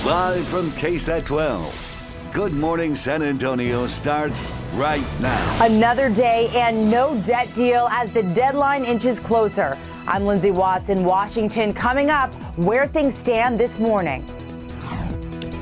Live from KSAT 12. Good Morning San Antonio starts right now. Another day and no debt deal as the deadline inches closer. I'm Lindsay Watts in Washington. Coming up, where things stand this morning.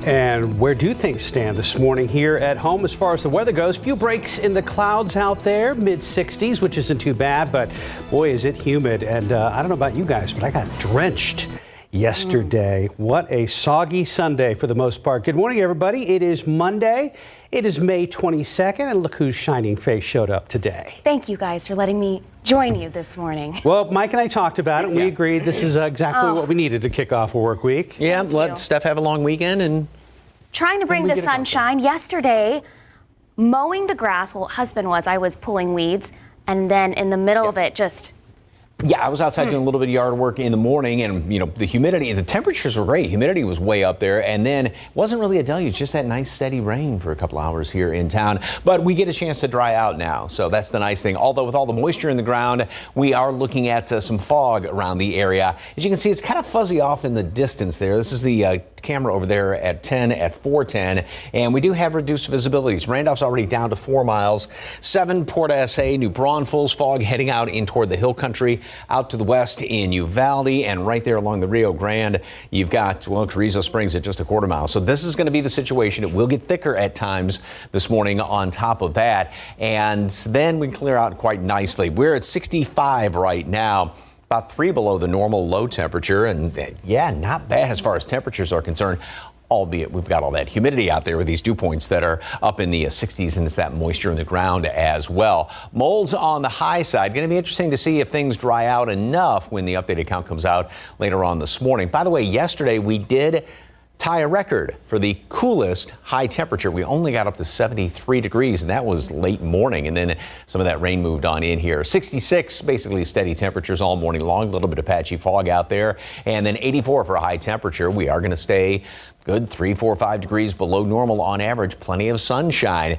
And where do things stand this morning here at home as far as the weather goes? Few breaks in the clouds out there, mid-60s, which isn't too bad, but boy, is it humid. And I don't know about you guys, but I got drenched yesterday. What a soggy Sunday for the most part. Good morning, everybody. It is Monday. It is May 22nd, and look whose shining face showed up today. Thank you guys for letting me join you this morning. Well, Mike and I talked about it. We agreed this is exactly what we needed to kick off a work week. Yeah, let Steph have a long weekend and trying to bring the sunshine. Yesterday, mowing the grass, well, husband was, I was pulling weeds, and then in the middle of it, just... Yeah, I was outside doing a little bit of yard work in the morning, and the humidity, the temperatures were great. Humidity was way up there, and then it wasn't really a deluge, just that nice steady rain for a couple hours here in town. But we get a chance to dry out now, so that's the nice thing. Although with all the moisture in the ground, we are looking at some fog around the area. As you can see, it's kind of fuzzy off in the distance there. This is the camera over there at 410, and we do have reduced visibilities. Randolph's already down to 4 miles. 7 Port SA, New Braunfels, fog heading out in toward the hill country. Out to the west in Uvalde, and right there along the Rio Grande, you've got, well, Carrizo Springs at just a quarter mile. So this is going to be the situation. It will get thicker at times this morning on top of that, and then we clear out quite nicely. We're at 65 right now. About 3 below the normal low temperature, and yeah, not bad as far as temperatures are concerned. Albeit we've got all that humidity out there with these dew points that are up in the 60s, and it's that moisture in the ground as well. Molds on the high side. Going to be interesting to see if things dry out enough when the updated count comes out later on this morning. By the way, yesterday we did tie a record for the coolest high temperature. We only got up to 73 degrees, and that was late morning, and then some of that rain moved on in here. 66, basically steady temperatures all morning long, a little bit of patchy fog out there, and then 84 for a high temperature. We are going to stay good 3, 4, 5 degrees below normal on average. Plenty of sunshine.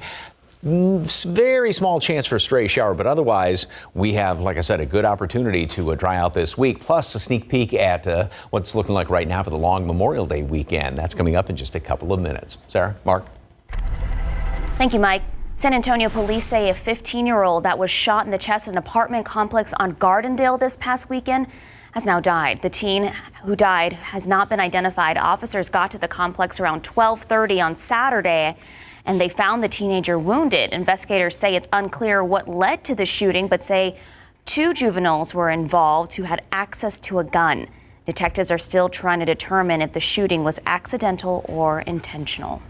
Very small chance for a stray shower, but otherwise we have, like I said, a good opportunity to dry out this week, plus a sneak peek at what's looking like right now for the long Memorial Day weekend. That's coming up in just a couple of minutes. Sarah, Mark. Thank you, Mike. San Antonio police say a 15-year-old that was shot in the chest at an apartment complex on Gardendale this past weekend has now died. The teen who died has not been identified. Officers got to the complex around 12:30 on Saturday, and they found the teenager wounded. Investigators say it's unclear what led to the shooting, but say 2 juveniles were involved who had access to a gun. Detectives are still trying to determine if the shooting was accidental or intentional.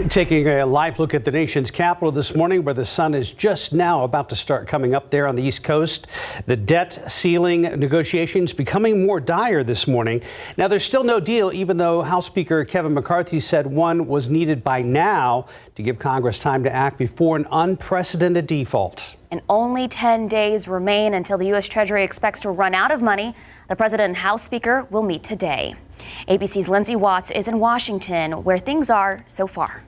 Taking a live look at the nation's capital this morning, where the sun is just now about to start coming up there on the East Coast. The debt ceiling negotiations becoming more dire this morning. Now, there's still no deal, even though House Speaker Kevin McCarthy said one was needed by now to give Congress time to act before an unprecedented default. And only 10 days remain until the U.S. Treasury expects to run out of money. The President and House Speaker will meet today. ABC's Lindsay Watts is in Washington, where things are so far.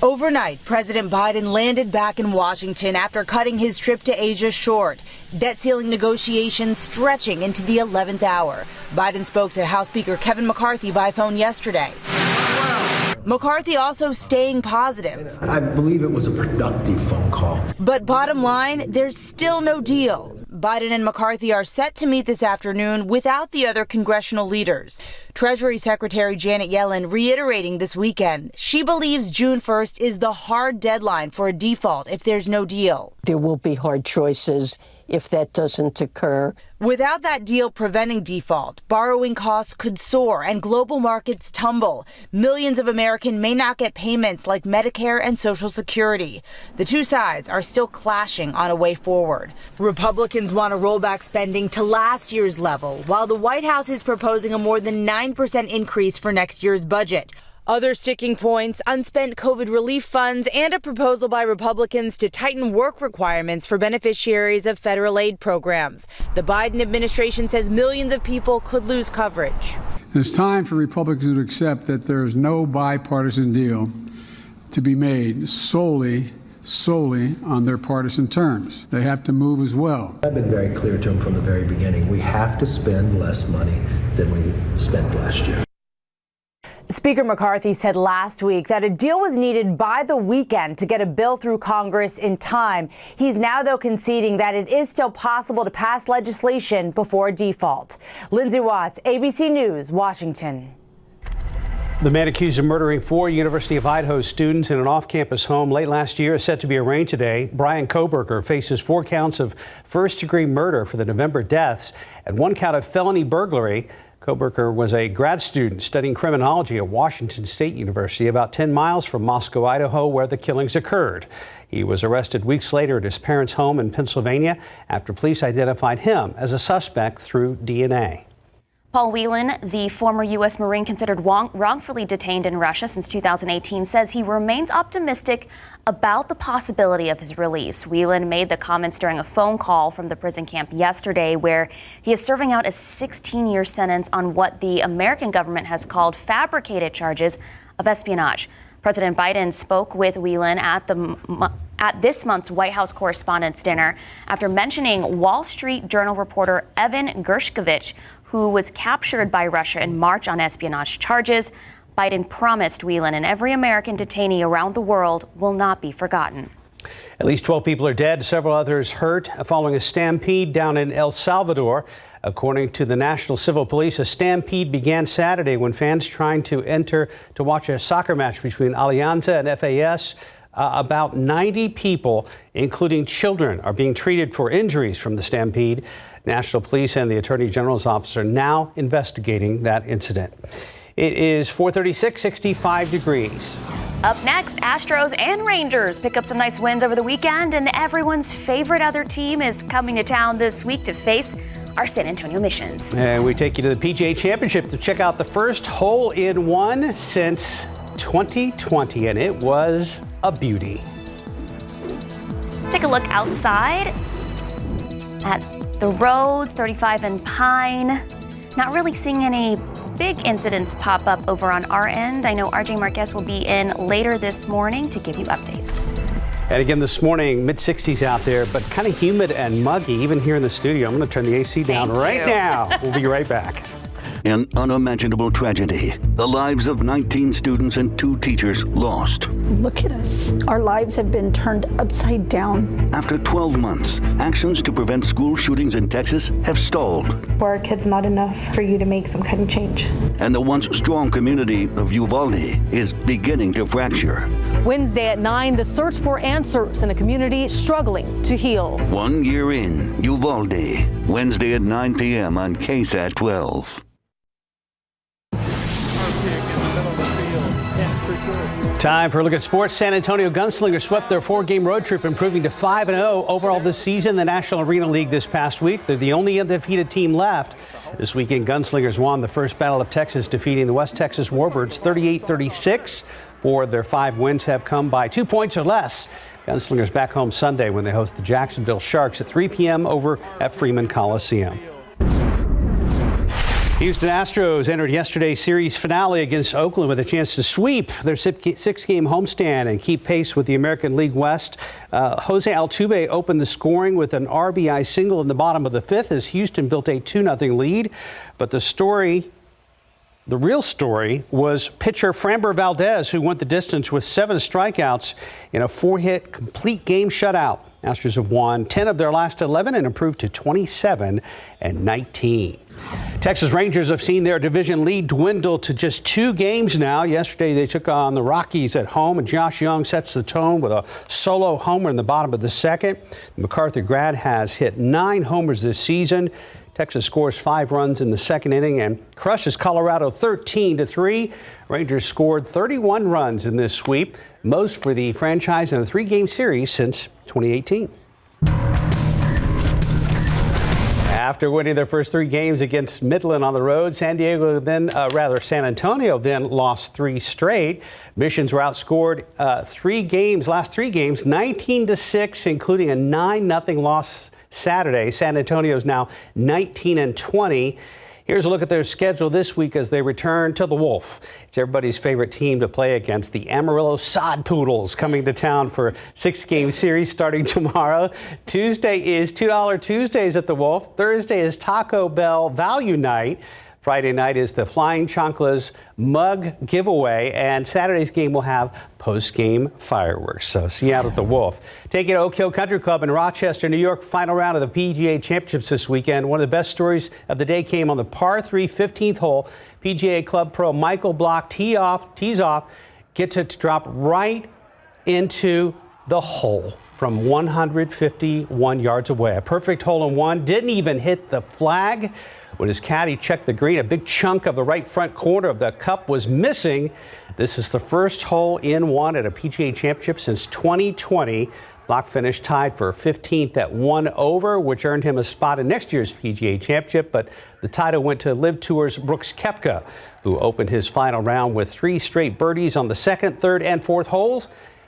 Overnight, President Biden landed back in Washington after cutting his trip to Asia short. Debt ceiling negotiations stretching into the 11th hour. Biden spoke to House Speaker Kevin McCarthy by phone yesterday. McCarthy also staying positive. I believe it was a productive phone call. But bottom line, there's still no deal. Biden and McCarthy are set to meet this afternoon without the other congressional leaders. Treasury Secretary Janet Yellen reiterating this weekend she believes June 1st is the hard deadline for a default if there's no deal. There will be hard choices if that doesn't occur. Without that deal preventing default, borrowing costs could soar and global markets tumble. Millions of Americans may not get payments like Medicare and Social Security. The two sides are still clashing on a way forward. Republicans want to roll back spending to last year's level, while the White House is proposing a more than 9% increase for next year's budget. Other sticking points, unspent COVID relief funds, and a proposal by Republicans to tighten work requirements for beneficiaries of federal aid programs. The Biden administration says millions of people could lose coverage. It's time for Republicans to accept that there is no bipartisan deal to be made solely on their partisan terms. They have to move as well. I've been very clear to them from the very beginning. We have to spend less money than we spent last year. Speaker McCarthy said last week that a deal was needed by the weekend to get a bill through Congress in time. He's now, though, conceding that it is still possible to pass legislation before default. Lindsay Watts, ABC News, Washington. The man accused of murdering 4 University of Idaho students in an off-campus home late last year is set to be arraigned today. Brian Koberger faces 4 counts of first-degree murder for the November deaths and 1 count of felony burglary. Koberger was a grad student studying criminology at Washington State University, about 10 miles from Moscow, Idaho, where the killings occurred. He was arrested weeks later at his parents' home in Pennsylvania after police identified him as a suspect through DNA. Paul Whelan, the former U.S. Marine considered wrongfully detained in Russia since 2018, says he remains optimistic about the possibility of his release. Whelan made the comments during a phone call from the prison camp yesterday, where he is serving out a 16-year sentence on what the American government has called fabricated charges of espionage. President Biden spoke with Whelan at this month's White House Correspondents' Dinner after mentioning Wall Street Journal reporter Evan Gershkovich, who was captured by Russia in March on espionage charges. Biden promised Whelan and every American detainee around the world will not be forgotten. At least 12 people are dead, several others hurt following a stampede down in El Salvador. According to the National Civil Police, a stampede began Saturday when fans trying to enter to watch a soccer match between Alianza and FAS. About 90 people, including children, are being treated for injuries from the stampede. National Police and the Attorney General's office are now investigating that incident. It is 4:36, 65 degrees. Up next, Astros and Rangers pick up some nice wins over the weekend, and everyone's favorite other team is coming to town this week to face our San Antonio Missions. And we take you to the PGA Championship to check out the first hole-in-one since 2020, and it was a beauty. Take a look outside at the roads, 35 and Pine. Not really seeing any big incidents pop up over on our end. I know RJ Marquez will be in later this morning to give you updates. And again this morning, mid-60s out there, but kind of humid and muggy, even here in the studio. I'm going to turn the AC down right now. We'll be right back. An unimaginable tragedy. The lives of 19 students and 2 teachers lost. Look at us. Our lives have been turned upside down. After 12 months, actions to prevent school shootings in Texas have stalled. For our kids, not enough for you to make some kind of change. And the once strong community of Uvalde is beginning to fracture. Wednesday at 9, the search for answers in a community struggling to heal. 1 year in, Uvalde. Wednesday at 9 p.m. on KSAT 12. Time for a look at sports. San Antonio Gunslingers swept their 4-game road trip, improving to 5-0 overall this season. The National Arena League this past week, they're the only undefeated team left. This weekend, Gunslingers won the first Battle of Texas, defeating the West Texas Warbirds 38-36. 4 of their 5 wins have come by 2 points or less. Gunslingers back home Sunday when they host the Jacksonville Sharks at 3 p.m. over at Freeman Coliseum. Houston Astros entered yesterday's series finale against Oakland with a chance to sweep their 6-game homestand and keep pace with the American League West. Jose Altuve opened the scoring with an RBI single in the bottom of the 5th as Houston built a 2-0 lead. But the real story was pitcher Framber Valdez, who went the distance with 7 strikeouts in a 4-hit complete game shutout. Astros have won 10 of their last 11 and improved to 27-19. Texas Rangers have seen their division lead dwindle to just 2 games now. Yesterday they took on the Rockies at home, and Josh Young sets the tone with a solo homer in the bottom of the 2nd. The MacArthur grad has hit 9 homers this season. Texas scores 5 runs in the 2nd inning and crushes Colorado 13-3. Rangers scored 31 runs in this sweep, most for the franchise in a 3-game series since 2018. After winning their first 3 games against Midland on the road, San Antonio then lost 3 straight. Missions were outscored last 3 games, 19-6, including a 9-0 loss Saturday. San Antonio is now 19-20. Here's a look at their schedule this week as they return to the Wolf. It's everybody's favorite team to play against, the Amarillo Sod Poodles, coming to town for a 6-game series starting tomorrow. Tuesday is $2 Tuesdays at the Wolf. Thursday is Taco Bell Value Night. Friday night is the Flying Chanclas mug giveaway, and Saturday's game will have post-game fireworks. So see you out at the Wolf. Take it to Oak Hill Country Club in Rochester, New York. Final round of the PGA Championships this weekend. One of the best stories of the day came on the par 3 15th hole. PGA Club pro Michael Block tees off, gets it to drop right into the hole from 151 yards away. A perfect hole-in-one. Didn't even hit the flag. When his caddy checked the green, a big chunk of the right front corner of the cup was missing. This is the first hole-in-one at a PGA Championship since 2020. Block finished tied for 15th at 1 over, which earned him a spot in next year's PGA Championship. But the title went to Live Tour's Brooks Koepka, who opened his final round with 3 straight birdies on the 2nd, 3rd, and 4th holes.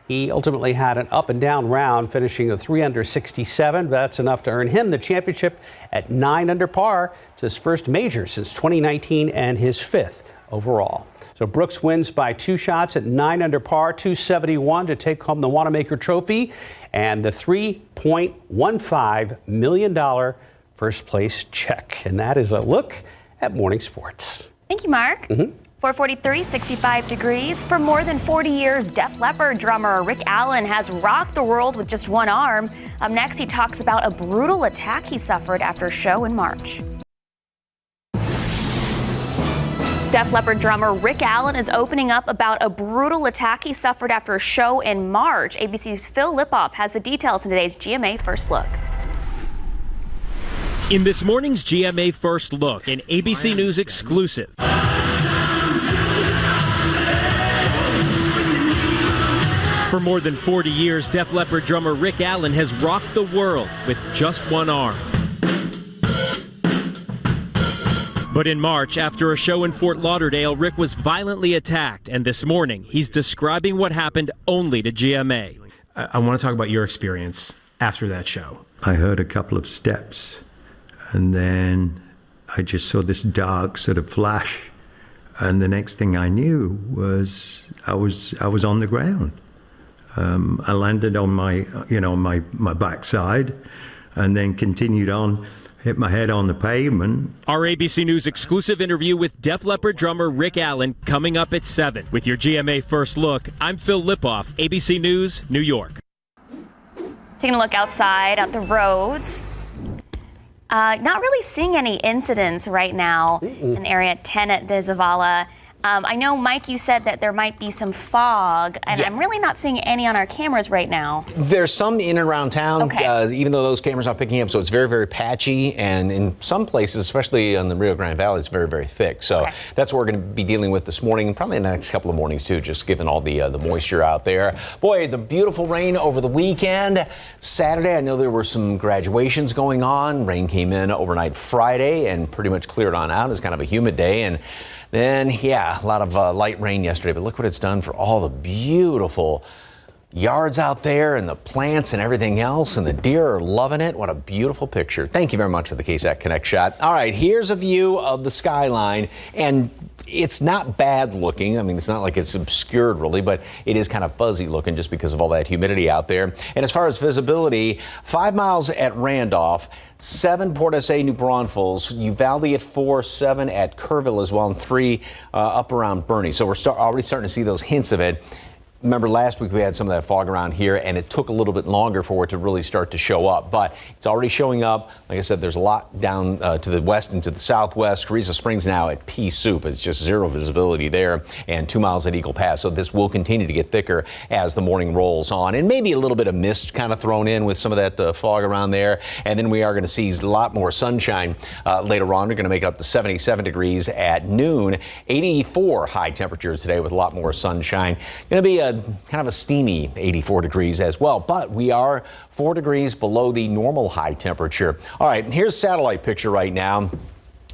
He ultimately had an up and down round, finishing a 3 under 67. That's enough to earn him the championship at 9 under par. It's his first major since 2019 and his 5th overall. So Brooks wins by 2 shots at 9 under par, 271 to take home the Wanamaker Trophy and the $3.15 million first place check. And that is a look at morning sports. Thank you, Mark. 443, 65 degrees. For more than 40 years, Def Leppard drummer Rick Allen has rocked the world with just one arm. Up next, he talks about a brutal attack he suffered after a show in March. Def Leppard drummer Rick Allen is opening up about a brutal attack he suffered after a show in March. ABC's Phil Lipoff has the details in today's GMA First Look. In this morning's GMA First Look, an ABC News exclusive. For more than 40 years, Def Leppard drummer Rick Allen has rocked the world with just one arm. But in March, after a show in Fort Lauderdale, Rick was violently attacked, and this morning, he's describing what happened only to GMA. I want to talk about your experience after that show. I heard a couple of steps, and then I just saw this dark sort of flash, and the next thing I knew was I was on the ground. I landed on my backside, and then continued on, hit my head on the pavement. Our ABC News exclusive interview with Def Leppard drummer Rick Allen coming up at 7. With your GMA First Look, I'm Phil Lipoff, ABC News, New York. Taking a look outside at the roads. Not really seeing any incidents right now in Area 10 at the Zavala. I know, Mike, you said that there might be some fog, and I'm really not seeing any on our cameras right now. There's some in and around town, even though those cameras aren't picking up, so it's very, very patchy, and in some places, especially on the Rio Grande Valley, it's very, very thick. So that's what we're going to be dealing with this morning, and probably in the next couple of mornings, too, just given all the moisture out there. Boy, the beautiful rain over the weekend. Saturday, I know there were some graduations going on. Rain came in overnight Friday and pretty much cleared on out. It was kind of a humid day, and then, a lot of light rain yesterday, but look what it's done for all the beautiful yards out there and the plants and everything else, and the deer are loving it. What a beautiful picture. Thank you very much for the KSAT Connect shot. All right, here's a view of the skyline, and it's not bad looking. I mean, it's not like it's obscured really, but it is kind of fuzzy looking just because of all that humidity out there. And as far as visibility, 5 miles at Randolph, 7 Port SA, New Braunfels, Uvalde at 4, 7 at Kerrville as well, and 3 up around Bernie. So we're already starting to see those hints of it. Remember last week we had some of that fog around here, and it took a little bit longer for it to really start to show up, but it's already showing up. Like I said, there's a lot down to the west and to the southwest. Carrizo Springs now at pea soup. It's just zero visibility there, and 2 miles at Eagle Pass. So this will continue to get thicker as the morning rolls on, and maybe a little bit of mist kind of thrown in with some of that fog around there. And then we are going to see a lot more sunshine later on. We're going to make it up to 77 degrees at noon. 84 high temperatures today with a lot more sunshine. Going to be a kind of a steamy 84 degrees as well, but we are 4 degrees below the normal high temperature. All right, here's a satellite picture right now.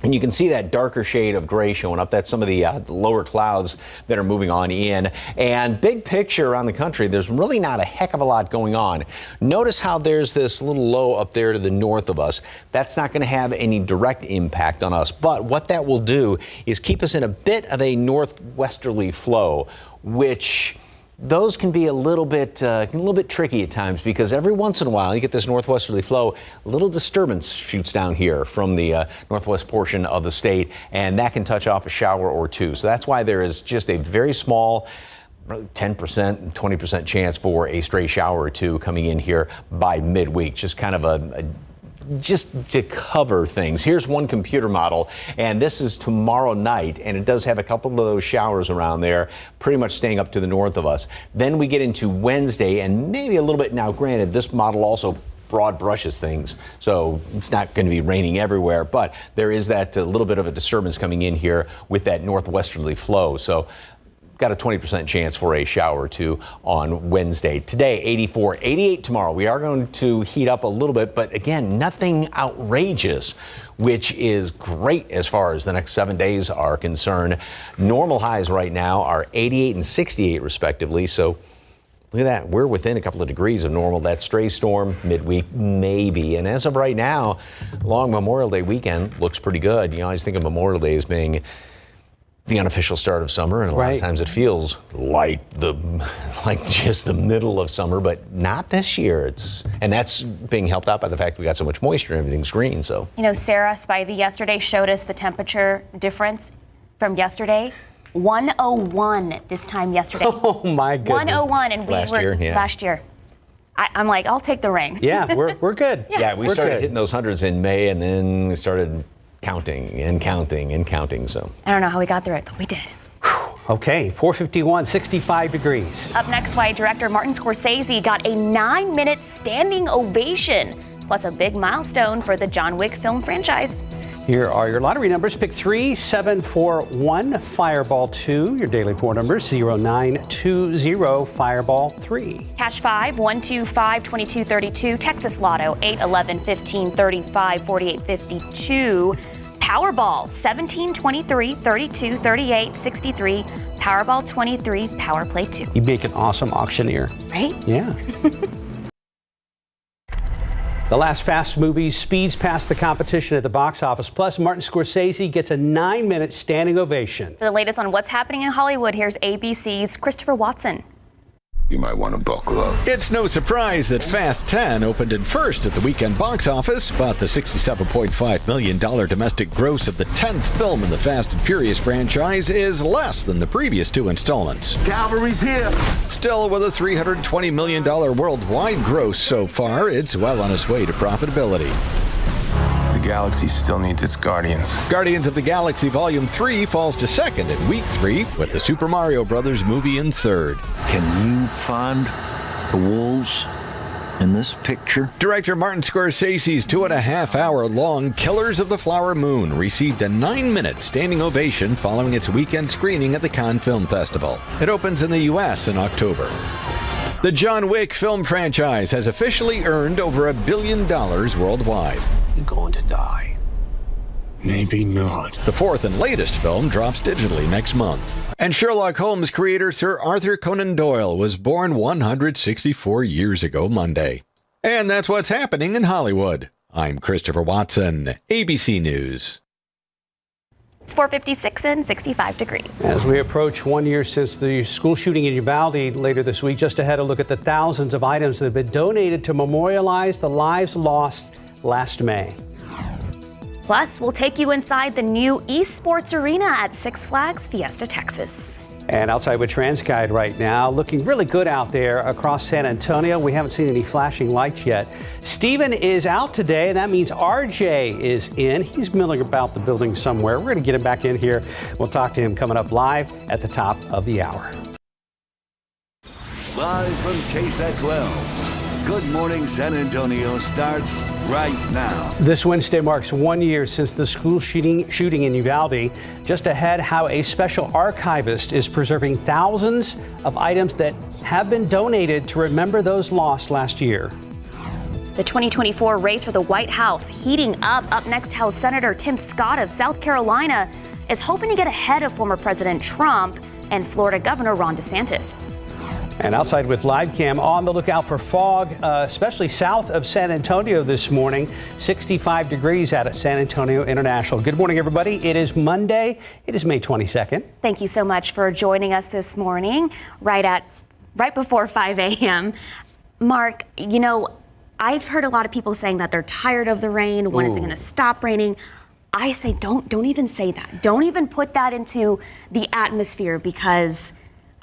And you can see that darker shade of gray showing up. That's some of the lower clouds that are moving on in. And big picture around the country, there's really not a heck of a lot going on. Notice how there's this little low up there to the north of us. That's not going to have any direct impact on us. But what that will do is keep us in a bit of a northwesterly flow, which those can be a little bit tricky at times because every once in a while you get this northwesterly flow, a little disturbance shoots down here from the northwest portion of the state, and that can touch off a shower or two. So that's why there is just a very small 10%, 20% chance for a stray shower or two coming in here by midweek. Just kind of just to cover things. Here's one computer model, and this is tomorrow night, and it does have a couple of those showers around there, pretty much staying up to the north of us. Then we get into Wednesday, and maybe a little bit, now granted, this model also broad brushes things, so it's not going to be raining everywhere, but there is that little bit of a disturbance coming in here with that northwesterly flow. So got a 20% chance for a shower or two on Wednesday. Today, 84, 88 tomorrow. We are going to heat up a little bit, but again, nothing outrageous, which is great as far as the next 7 days are concerned. Normal highs right now are 88 and 68 respectively. So look at that. We're within a couple of degrees of normal. That stray storm midweek, maybe. And as of right now, long Memorial Day weekend looks pretty good. You always think of Memorial Day as being the unofficial start of summer, and a lot of times it feels like just the middle of summer, but not this year. And that's being helped out by the fact we got so much moisture and everything's green. So Sarah Spivey yesterday showed us the temperature difference from yesterday. 101 this time yesterday. Oh my goodness. 101, and we last year. I'm like, I'll take the rain. Yeah, we're good. Yeah, we started hitting those hundreds in May, and then we started counting and counting and counting. So I don't know how we got through it, but we did. Okay, 451, 65 degrees. Up next, why director Martin Scorsese got a 9-minute standing ovation, plus a big milestone for the John Wick film franchise. Here are your lottery numbers. Pick 3, 7, 4, 1, Fireball 2. Your daily 4 numbers, 0, 9, 2, 0, Fireball 3. Cash 5, 1, 2, 5, 22, 32. Texas Lotto, 8, 11, 15, 35, 48, 52. Powerball, 17, 23, 32, 38, 63. Powerball 23, Power Play 2. You'd make an awesome auctioneer. Right? Yeah. The last Fast movie speeds past the competition at the box office. Plus, Martin Scorsese gets a 9-minute standing ovation. For the latest on what's happening in Hollywood, here's ABC's Christopher Watson. You might want to buckle up. It's no surprise that Fast 10 opened in first at the weekend box office, but the $67.5 million domestic gross of the 10th film in the Fast and Furious franchise is less than the previous 2 installments. Cavalry's here! Still, with a $320 million worldwide gross so far, it's well on its way to profitability. The galaxy still needs its Guardians. Guardians of the Galaxy Volume 3 falls to second in week 3, with the Super Mario Brothers movie in third. Can you find the wolves in this picture? Director Martin Scorsese's 2.5-hour-long Killers of the Flower Moon received a 9-minute standing ovation following its weekend screening at the Cannes Film Festival. It opens in the U.S. in October. The John Wick film franchise has officially earned over $1 billion worldwide. You're going to die. Maybe not. The 4th and latest film drops digitally next month. And Sherlock Holmes creator Sir Arthur Conan Doyle was born 164 years ago Monday. And that's what's happening in Hollywood. I'm Christopher Watson, ABC News. It's 4:56 and 65 degrees. As we approach 1 year since the school shooting in Uvalde later this week, just ahead a look at the thousands of items that have been donated to memorialize the lives lost last May. Plus, we'll take you inside the new esports arena at Six Flags Fiesta, Texas. And outside with TransGuide right now, looking really good out there across San Antonio. We haven't seen any flashing lights yet. Steven is out today, and that means RJ is in. He's milling about the building somewhere. We're going to get him back in here. We'll talk to him coming up live at the top of the hour. Live from KSAT 12. Good Morning San Antonio starts right now. This Wednesday marks 1 year since the school shooting in Uvalde. Just ahead, how a special archivist is preserving thousands of items that have been donated to remember those lost last year. The 2024 race for the White House heating up. Up next, how Senator Tim Scott of South Carolina is hoping to get ahead of former President Trump and Florida Governor Ron DeSantis. And outside with live cam, on the lookout for fog, especially south of San Antonio this morning. 65 degrees out at San Antonio International. Good morning, everybody. It is Monday. It is May 22nd. Thank you so much for joining us this morning. Right at right before 5 a.m. Mark, I've heard a lot of people saying that they're tired of the rain. When is it going to stop raining? I say don't even say that. Don't even put that into the atmosphere, because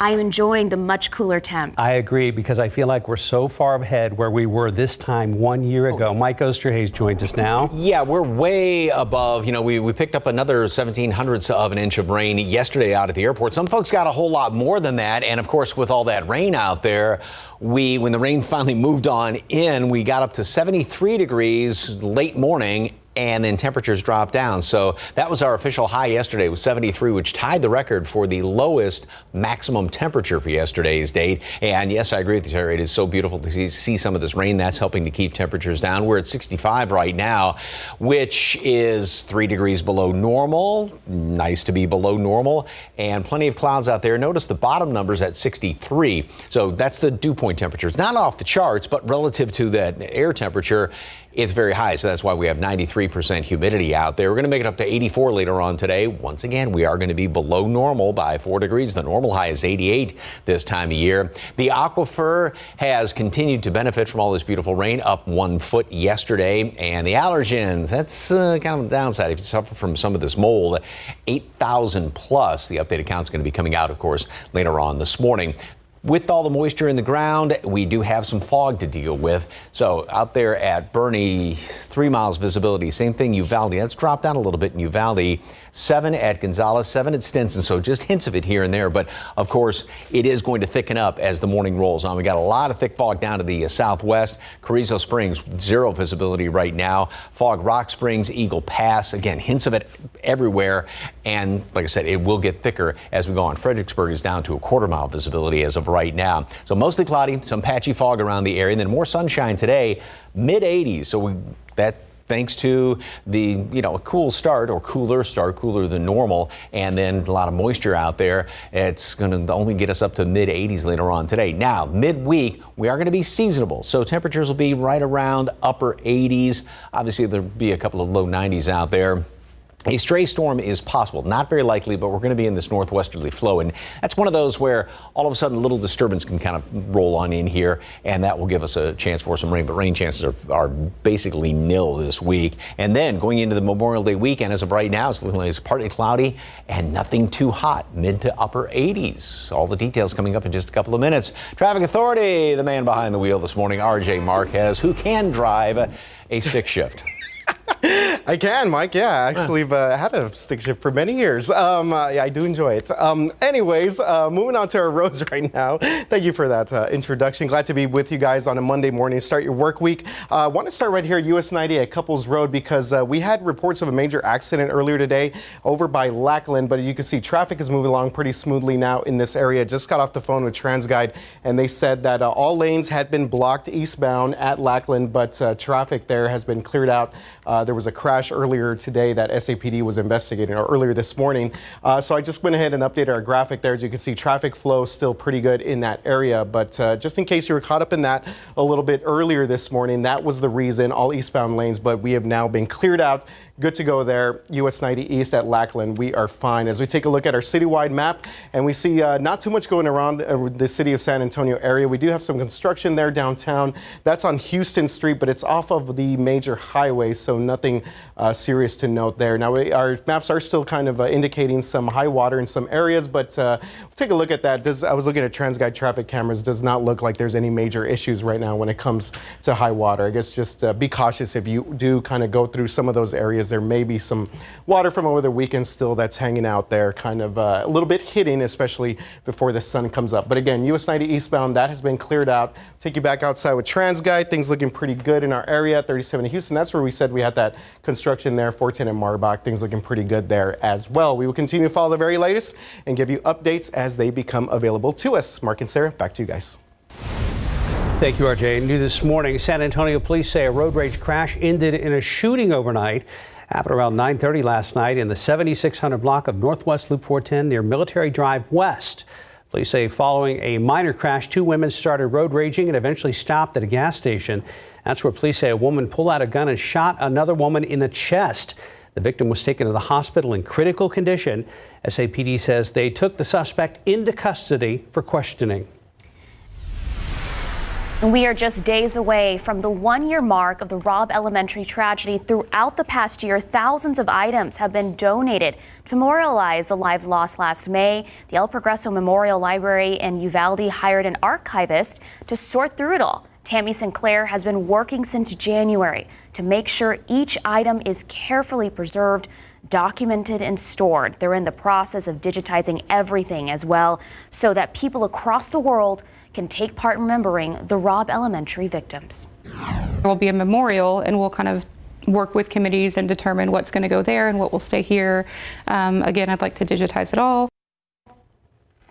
I'm enjoying the much cooler temps. I agree, because I feel like we're so far ahead where we were this time 1 year ago. Mike Osterhage joins us now. Yeah, we're way above. We picked up another 0.17 of an inch of rain yesterday out at the airport. Some folks got a whole lot more than that. And of course, with all that rain out there, when the rain finally moved on in, we got up to 73 degrees late morning. And then temperatures dropped down. So that was our official high yesterday, was 73, which tied the record for the lowest maximum temperature for yesterday's date. And yes, I agree with you, Sarah. It is so beautiful to see some of this rain. That's helping to keep temperatures down. We're at 65 right now, which is 3 degrees below normal. Nice to be below normal. And plenty of clouds out there. Notice the bottom numbers at 63. So that's the dew point temperature. It's not off the charts, but relative to that air temperature, it's very high. So that's why we have 93% humidity out there. We're going to make it up to 84 later on today. Once again, we are going to be below normal by 4 degrees. The normal high is 88 this time of year. The aquifer has continued to benefit from all this beautiful rain, up 1 foot yesterday. And the allergens, that's kind of the downside. If you suffer from some of this mold, 8,000 plus. The updated count is going to be coming out, of course, later on this morning. With all the moisture in the ground, we do have some fog to deal with. So out there at Bernie, 3 miles visibility. Same thing, Uvalde. That's dropped down a little bit in Uvalde. 7 at Gonzales, 7 at Stinson. So just hints of it here and there. But of course, it is going to thicken up as the morning rolls on. We got a lot of thick fog down to the southwest. Carrizo Springs, 0 visibility right now. Fog Rock Springs, Eagle Pass. Again, hints of it everywhere. And like I said, it will get thicker as we go on. Fredericksburg is down to a 1/4 mile visibility as of right now. So mostly cloudy, some patchy fog around the area, and then more sunshine today, mid-80s. So thanks to the, a cool start, or cooler start, cooler than normal, and then a lot of moisture out there. It's going to only get us up to mid-80s later on today. Now, midweek, we are going to be seasonable, so temperatures will be right around upper 80s. Obviously, there'll be a couple of low 90s out there. A stray storm is possible, not very likely, but we're going to be in this northwesterly flow. And that's one of those where all of a sudden a little disturbance can kind of roll on in here, and that will give us a chance for some rain. But rain chances are basically nil this week. And then going into the Memorial Day weekend, as of right now, it's looking like it's partly cloudy and nothing too hot, mid to upper 80s. All the details coming up in just a couple of minutes. Traffic Authority, the man behind the wheel this morning, RJ Marquez, who can drive a stick shift. I can, Mike. Yeah, I actually had a stick shift for many years. Yeah, I do enjoy it. Anyways, moving on to our roads right now. Thank you for that introduction. Glad to be with you guys on a Monday morning. Start your work week. I want to start right here at US 90 at Couples Road, because we had reports of a major accident earlier today over by Lackland, but you can see traffic is moving along pretty smoothly now in this area. Just got off the phone with TransGuide, and they said that all lanes had been blocked eastbound at Lackland, but traffic there has been cleared out. There was a crash earlier today that SAPD was investigating, or earlier this morning. So I just went ahead and updated our graphic there. As you can see, traffic flow still pretty good in that area. But just in case you were caught up in that a little bit earlier this morning, that was the reason, all eastbound lanes. But we have now been cleared out. Good to go there. US 90 East at Lackland, we are fine. As we take a look at our citywide map, and we see not too much going around the city of San Antonio area. We do have some construction there downtown. That's on Houston Street, but it's off of the major highway, so nothing serious to note there. Now, our maps are still kind of indicating some high water in some areas, but we'll take a look at that. I was looking at TransGuide traffic cameras. Does not look like there's any major issues right now when it comes to high water. I guess just be cautious if you do kind of go through some of those areas. There may be some water from over the weekend still that's hanging out there, kind of a little bit hidden, especially before the sun comes up. But again, US 90 eastbound, that has been cleared out. Take you back outside with TransGuide. Things looking pretty good in our area. 37 in Houston, that's where we said we had that construction there. 410 in Marbach, things looking pretty good there as well. We will continue to follow the very latest and give you updates as they become available to us. Mark and Sarah, back to you guys. Thank you, RJ. New this morning, San Antonio police say a road rage crash ended in a shooting overnight. Happened around 9:30 last night in the 7600 block of Northwest Loop 410 near Military Drive West. Police say following a minor crash, 2 women started road raging and eventually stopped at a gas station. That's where police say a woman pulled out a gun and shot another woman in the chest. The victim was taken to the hospital in critical condition. SAPD says they took the suspect into custody for questioning. We are just days away from the one-year mark of the Robb Elementary tragedy. Throughout the past year, thousands of items have been donated to memorialize the lives lost last May. The El Progreso Memorial Library in Uvalde hired an archivist to sort through it all. Tammy Sinclair has been working since January to make sure each item is carefully preserved, documented, and stored. They're in the process of digitizing everything as well so that people across the world can take part in remembering the Robb Elementary victims. There will be a memorial, and we'll kind of work with committees and determine what's going to go there and what will stay here. Again, I'd like to digitize it all.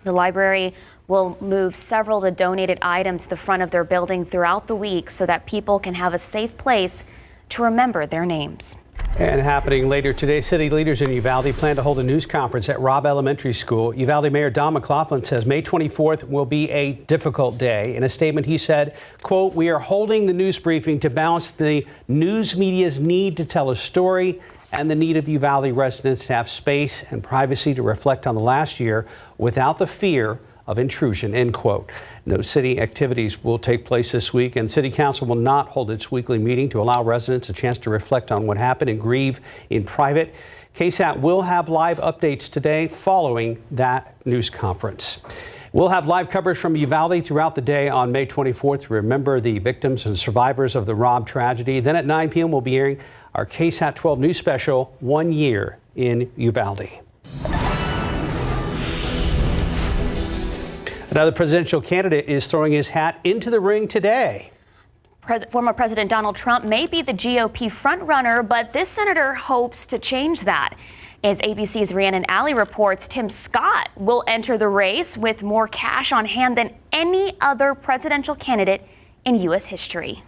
The library will move several of the donated items to the front of their building throughout the week so that people can have a safe place to remember their names. And happening later today, city leaders in Uvalde plan to hold a news conference at Robb Elementary School. Uvalde Mayor Don McLaughlin says May 24th will be a difficult day. In a statement, he said, quote, "We are holding the news briefing to balance the news media's need to tell a story and the need of Uvalde residents to have space and privacy to reflect on the last year without the fear of intrusion," end quote. No city activities will take place this week, and City Council will not hold its weekly meeting to allow residents a chance to reflect on what happened and grieve in private. KSAT will have live updates today following that news conference. We'll have live coverage from Uvalde throughout the day on May 24th to remember the victims and survivors of the Robb tragedy. Then at 9 p.m. we'll be airing our KSAT 12 news special, 1 Year in Uvalde. Another presidential candidate is throwing his hat into the ring today. Former President Donald Trump may be the GOP frontrunner, but this senator hopes to change that. As ABC's Rhiannon Alley reports, Tim Scott will enter the race with more cash on hand than any other presidential candidate in U.S. history.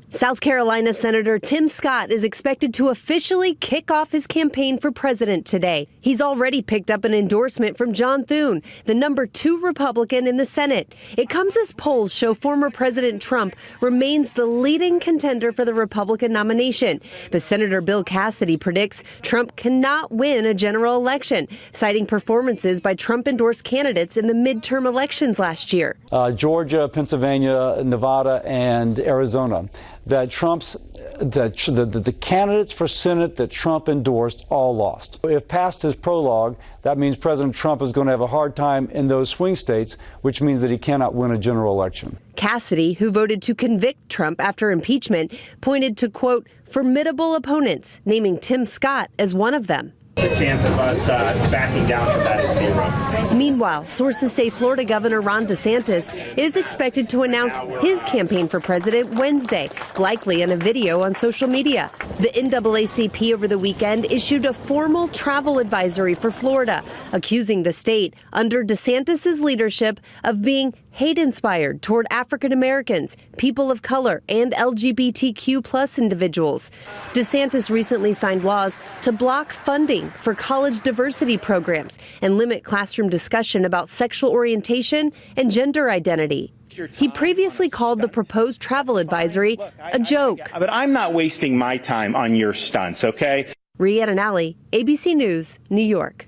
South Carolina Senator Tim Scott is expected to officially kick off his campaign for president today. He's already picked up an endorsement from John Thune, the #2 Republican in the Senate. It comes as polls show former President Trump remains the leading contender for the Republican nomination. But Senator Bill Cassidy predicts Trump cannot win a general election, citing performances by Trump-endorsed candidates in the midterm elections last year. Georgia, Pennsylvania, Nevada, and Arizona. That the candidates for Senate that Trump endorsed all lost. If past his prologue, that means President Trump is going to have a hard time in those swing states, which means that he cannot win a general election. Cassidy, who voted to convict Trump after impeachment, pointed to, quote, formidable opponents, naming Tim Scott as one of them. The chance of us backing down from that is 0. Meanwhile, sources say Florida Governor Ron DeSantis is expected to announce his campaign for president Wednesday, likely in a video on social media. The NAACP over the weekend issued a formal travel advisory for Florida, accusing the state, under DeSantis' leadership, of being hate-inspired toward African Americans, people of color, and LGBTQ+ individuals. DeSantis recently signed laws to block funding for college diversity programs and limit classroom discussion about sexual orientation and gender identity. He previously called the proposed travel advisory a joke. But I'm not wasting my time on your stunts, okay? Rhiannon Alley, ABC News, New York.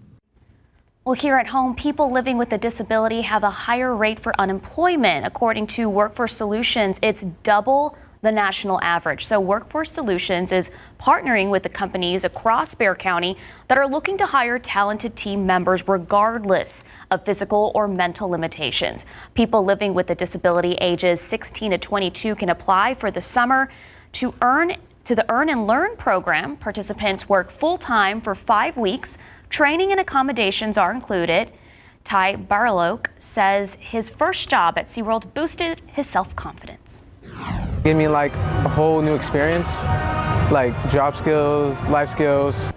Well, here at home, people living with a disability have a higher rate for unemployment. According to Workforce Solutions, it's double the national average. So Workforce Solutions is partnering with the companies across Bexar County that are looking to hire talented team members regardless of physical or mental limitations. People living with a disability ages 16 to 22 can apply for the summer to the Earn and Learn program. Participants work full-time for 5 weeks. Training and accommodations are included. Ty Barlow says his first job at SeaWorld boosted his self-confidence. Gave me like a whole new experience, like job skills, life skills.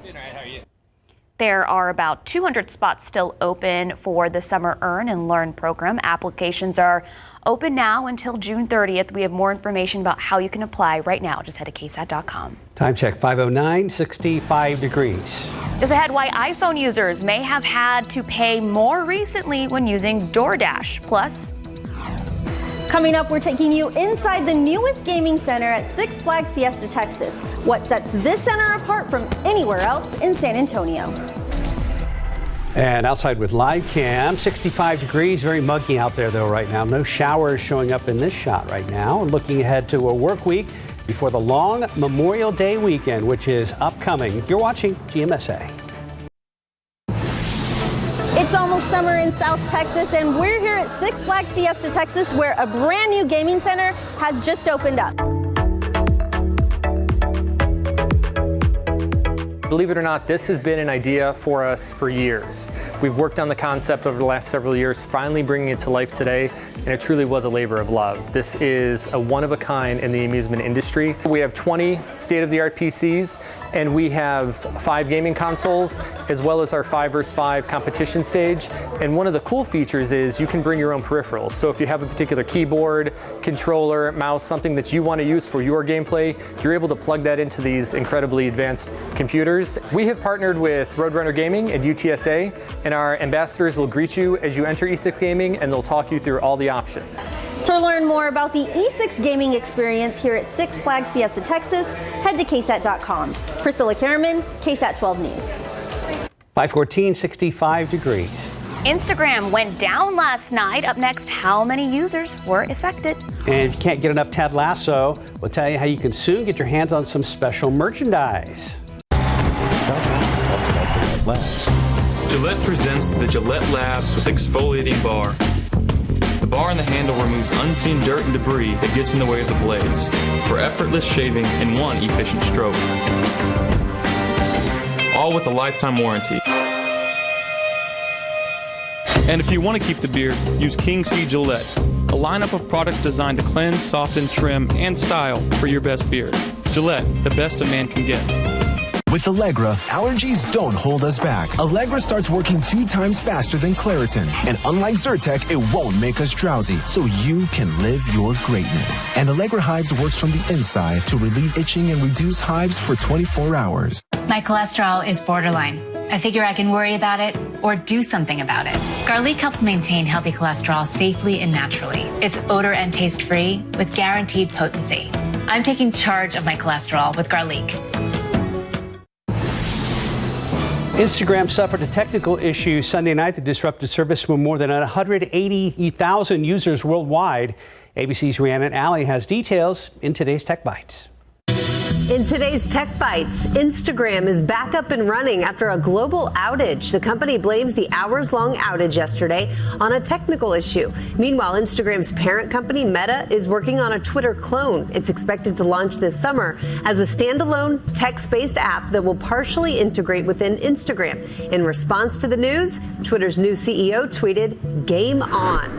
There are about 200 spots still open for the Summer Earn and Learn program. Applications are open now until June 30th. We have more information about how you can apply right now. Just head to KSAT.com. Time check 5:09, 65 degrees. Just ahead, why iPhone users may have had to pay more recently when using DoorDash. Plus, coming up, we're taking you inside the newest gaming center at Six Flags Fiesta, Texas. What sets this center apart from anywhere else in San Antonio? And outside with live cam, 65 degrees, very muggy out there though right now. No showers showing up in this shot right now. And looking ahead to a work week before the long Memorial Day weekend, which is upcoming. You're watching GMSA. It's almost summer in South Texas, and we're here at Six Flags Fiesta Texas, where a brand new gaming center has just opened up. Believe it or not, this has been an idea for us for years. We've worked on the concept over the last several years, finally bringing it to life today, and it truly was a labor of love. This is a one-of-a-kind in the amusement industry. We have 20 state-of-the-art PCs, and we have 5 gaming consoles, as well as our 5 vs. 5 competition stage. And one of the cool features is you can bring your own peripherals. So if you have a particular keyboard, controller, mouse, something that you want to use for your gameplay, you're able to plug that into these incredibly advanced computers. We have partnered with Roadrunner Gaming and UTSA, and our ambassadors will greet you as you enter E6 Gaming, and they'll talk you through all the options. To learn more about the E6 gaming experience here at Six Flags Fiesta Texas, head to KSAT.com. Priscilla Karaman, KSAT 12 News. 514, 65 degrees. Instagram went down last night. Up next, how many users were affected? And if you can't get enough Ted Lasso, we'll tell you how you can soon get your hands on some special merchandise. Gillette presents the Gillette Labs with Exfoliating Bar. The bar and the handle removes unseen dirt and debris that gets in the way of the blades for effortless shaving in one efficient stroke. All with a lifetime warranty. And if you want to keep the beard, use King C Gillette, a lineup of products designed to cleanse, soften, trim, and style for your best beard. Gillette, the best a man can get. With Allegra, allergies don't hold us back. Allegra starts working 2 times faster than Claritin. And unlike Zyrtec, it won't make us drowsy, so you can live your greatness. And Allegra Hives works from the inside to relieve itching and reduce hives for 24 hours. My cholesterol is borderline. I figure I can worry about it or do something about it. Garlic helps maintain healthy cholesterol safely and naturally. It's odor and taste-free with guaranteed potency. I'm taking charge of my cholesterol with Garlic. Instagram suffered a technical issue Sunday night that disrupted service from more than 180,000 users worldwide. ABC's Rhiannon Alley has details in today's Tech Bites. In today's Tech Bites, Instagram is back up and running after a global outage. The company blames the hours-long outage yesterday on a technical issue. Meanwhile, Instagram's parent company, Meta, is working on a Twitter clone. It's expected to launch this summer as a standalone text-based app that will partially integrate within Instagram. In response to the news, Twitter's new CEO tweeted, "Game on."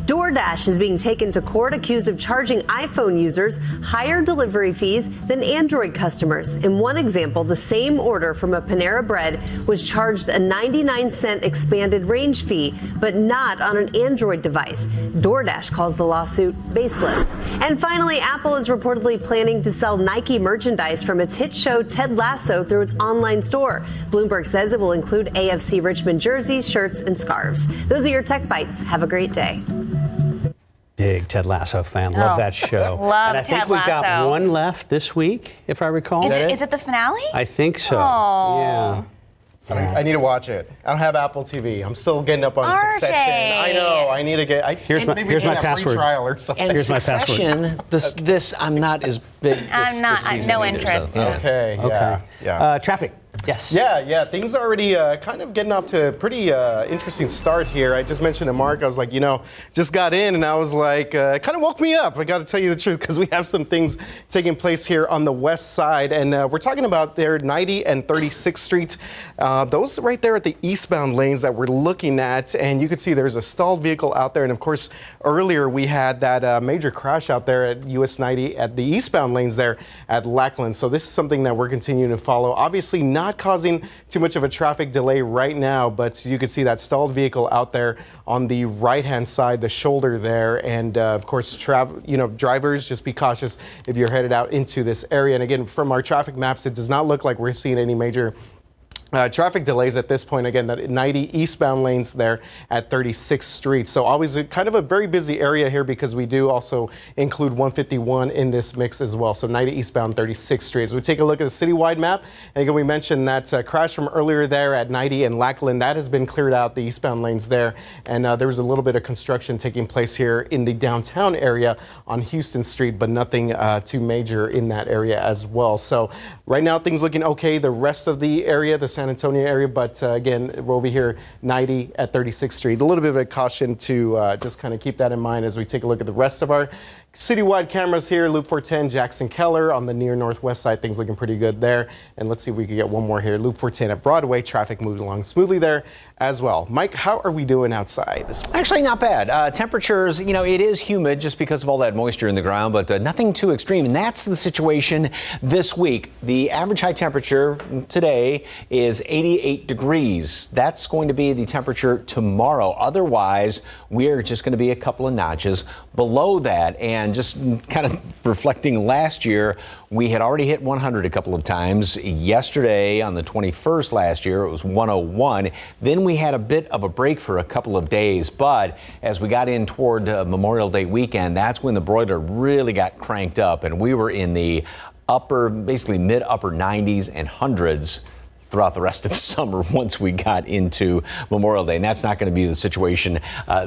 DoorDash is being taken to court accused of charging iPhone users higher delivery fees than Android customers. In one example, the same order from a Panera Bread was charged a 99-cent expanded range fee, but not on an Android device. DoorDash calls the lawsuit baseless. And finally, Apple is reportedly planning to sell Nike merchandise from its hit show Ted Lasso through its online store. Bloomberg says it will include AFC Richmond jerseys, shirts, and scarves. Those are your Tech Bites. Have a great day. Big Ted Lasso fan. Love that show. Love and I think Ted we got Lasso. one left this week, if I recall. Is it the finale? I think so. Aw. Yeah. I need to watch it. I don't have Apple TV. I'm still getting up on Succession. I know. I need to get. Here's my password. Free trial or something. And Here's my Succession, this I'm not as big. I'm not. This season No either, interest. So, yeah. Okay. Okay. Yeah. Traffic. Yes. Yeah. Things are already kind of getting off to a pretty interesting start here. I just mentioned to Mark, I was like, just got in, and I was like, it kind of woke me up. I got to tell you the truth, because we have some things taking place here on the west side, and we're talking about there 90 and 36th Street. Those right there at the eastbound lanes that we're looking at, and you can see there's a stalled vehicle out there, and of course, earlier we had that major crash out there at US 90 at the eastbound lanes there at Lackland. So this is something that we're continuing to follow. Obviously not causing too much of a traffic delay right now, but you can see that stalled vehicle out there on the right-hand side, the shoulder there. And of course, drivers, just be cautious if you're headed out into this area. And again, from our traffic maps, it does not look like we're seeing any major Traffic delays at this point, again, that 90 eastbound lanes there at 36th Street. So always kind of a very busy area here because we do also include 151 in this mix as well. So 90 eastbound, 36th Street. As we take a look at the citywide map, and again, we mentioned that crash from earlier there at 90 and Lackland, that has been cleared out, the eastbound lanes there. And there was a little bit of construction taking place here in the downtown area on Houston Street, but nothing too major in that area as well. So right now, things looking okay. The rest of the area, the San Antonio area, but again, we're over here 90 at 36th Street. A little bit of a caution to just kind of keep that in mind as we take a look at the rest of our citywide cameras here. Loop 410, Jackson Keller on the near northwest side, things looking pretty good there. And let's see if we can get one more here. Loop 410 at Broadway, traffic moving along smoothly there as well. Mike, how are we doing outside this morning? Actually, not bad. Temperatures, you know, it is humid just because of all that moisture in the ground, but nothing too extreme. And that's the situation this week. The average high temperature today is 88 degrees. That's going to be the temperature tomorrow. Otherwise, we're just going to be a couple of notches below that. And just kind of reflecting last year, we had already hit 100 a couple of times. Yesterday, on the 21st last year, it was 101. Then we had a bit of a break for a couple of days. But as we got in toward Memorial Day weekend, that's when the broiler really got cranked up. And we were in the basically mid-upper 90s and hundreds throughout the rest of the summer once we got into Memorial Day. And that's not going to be the situation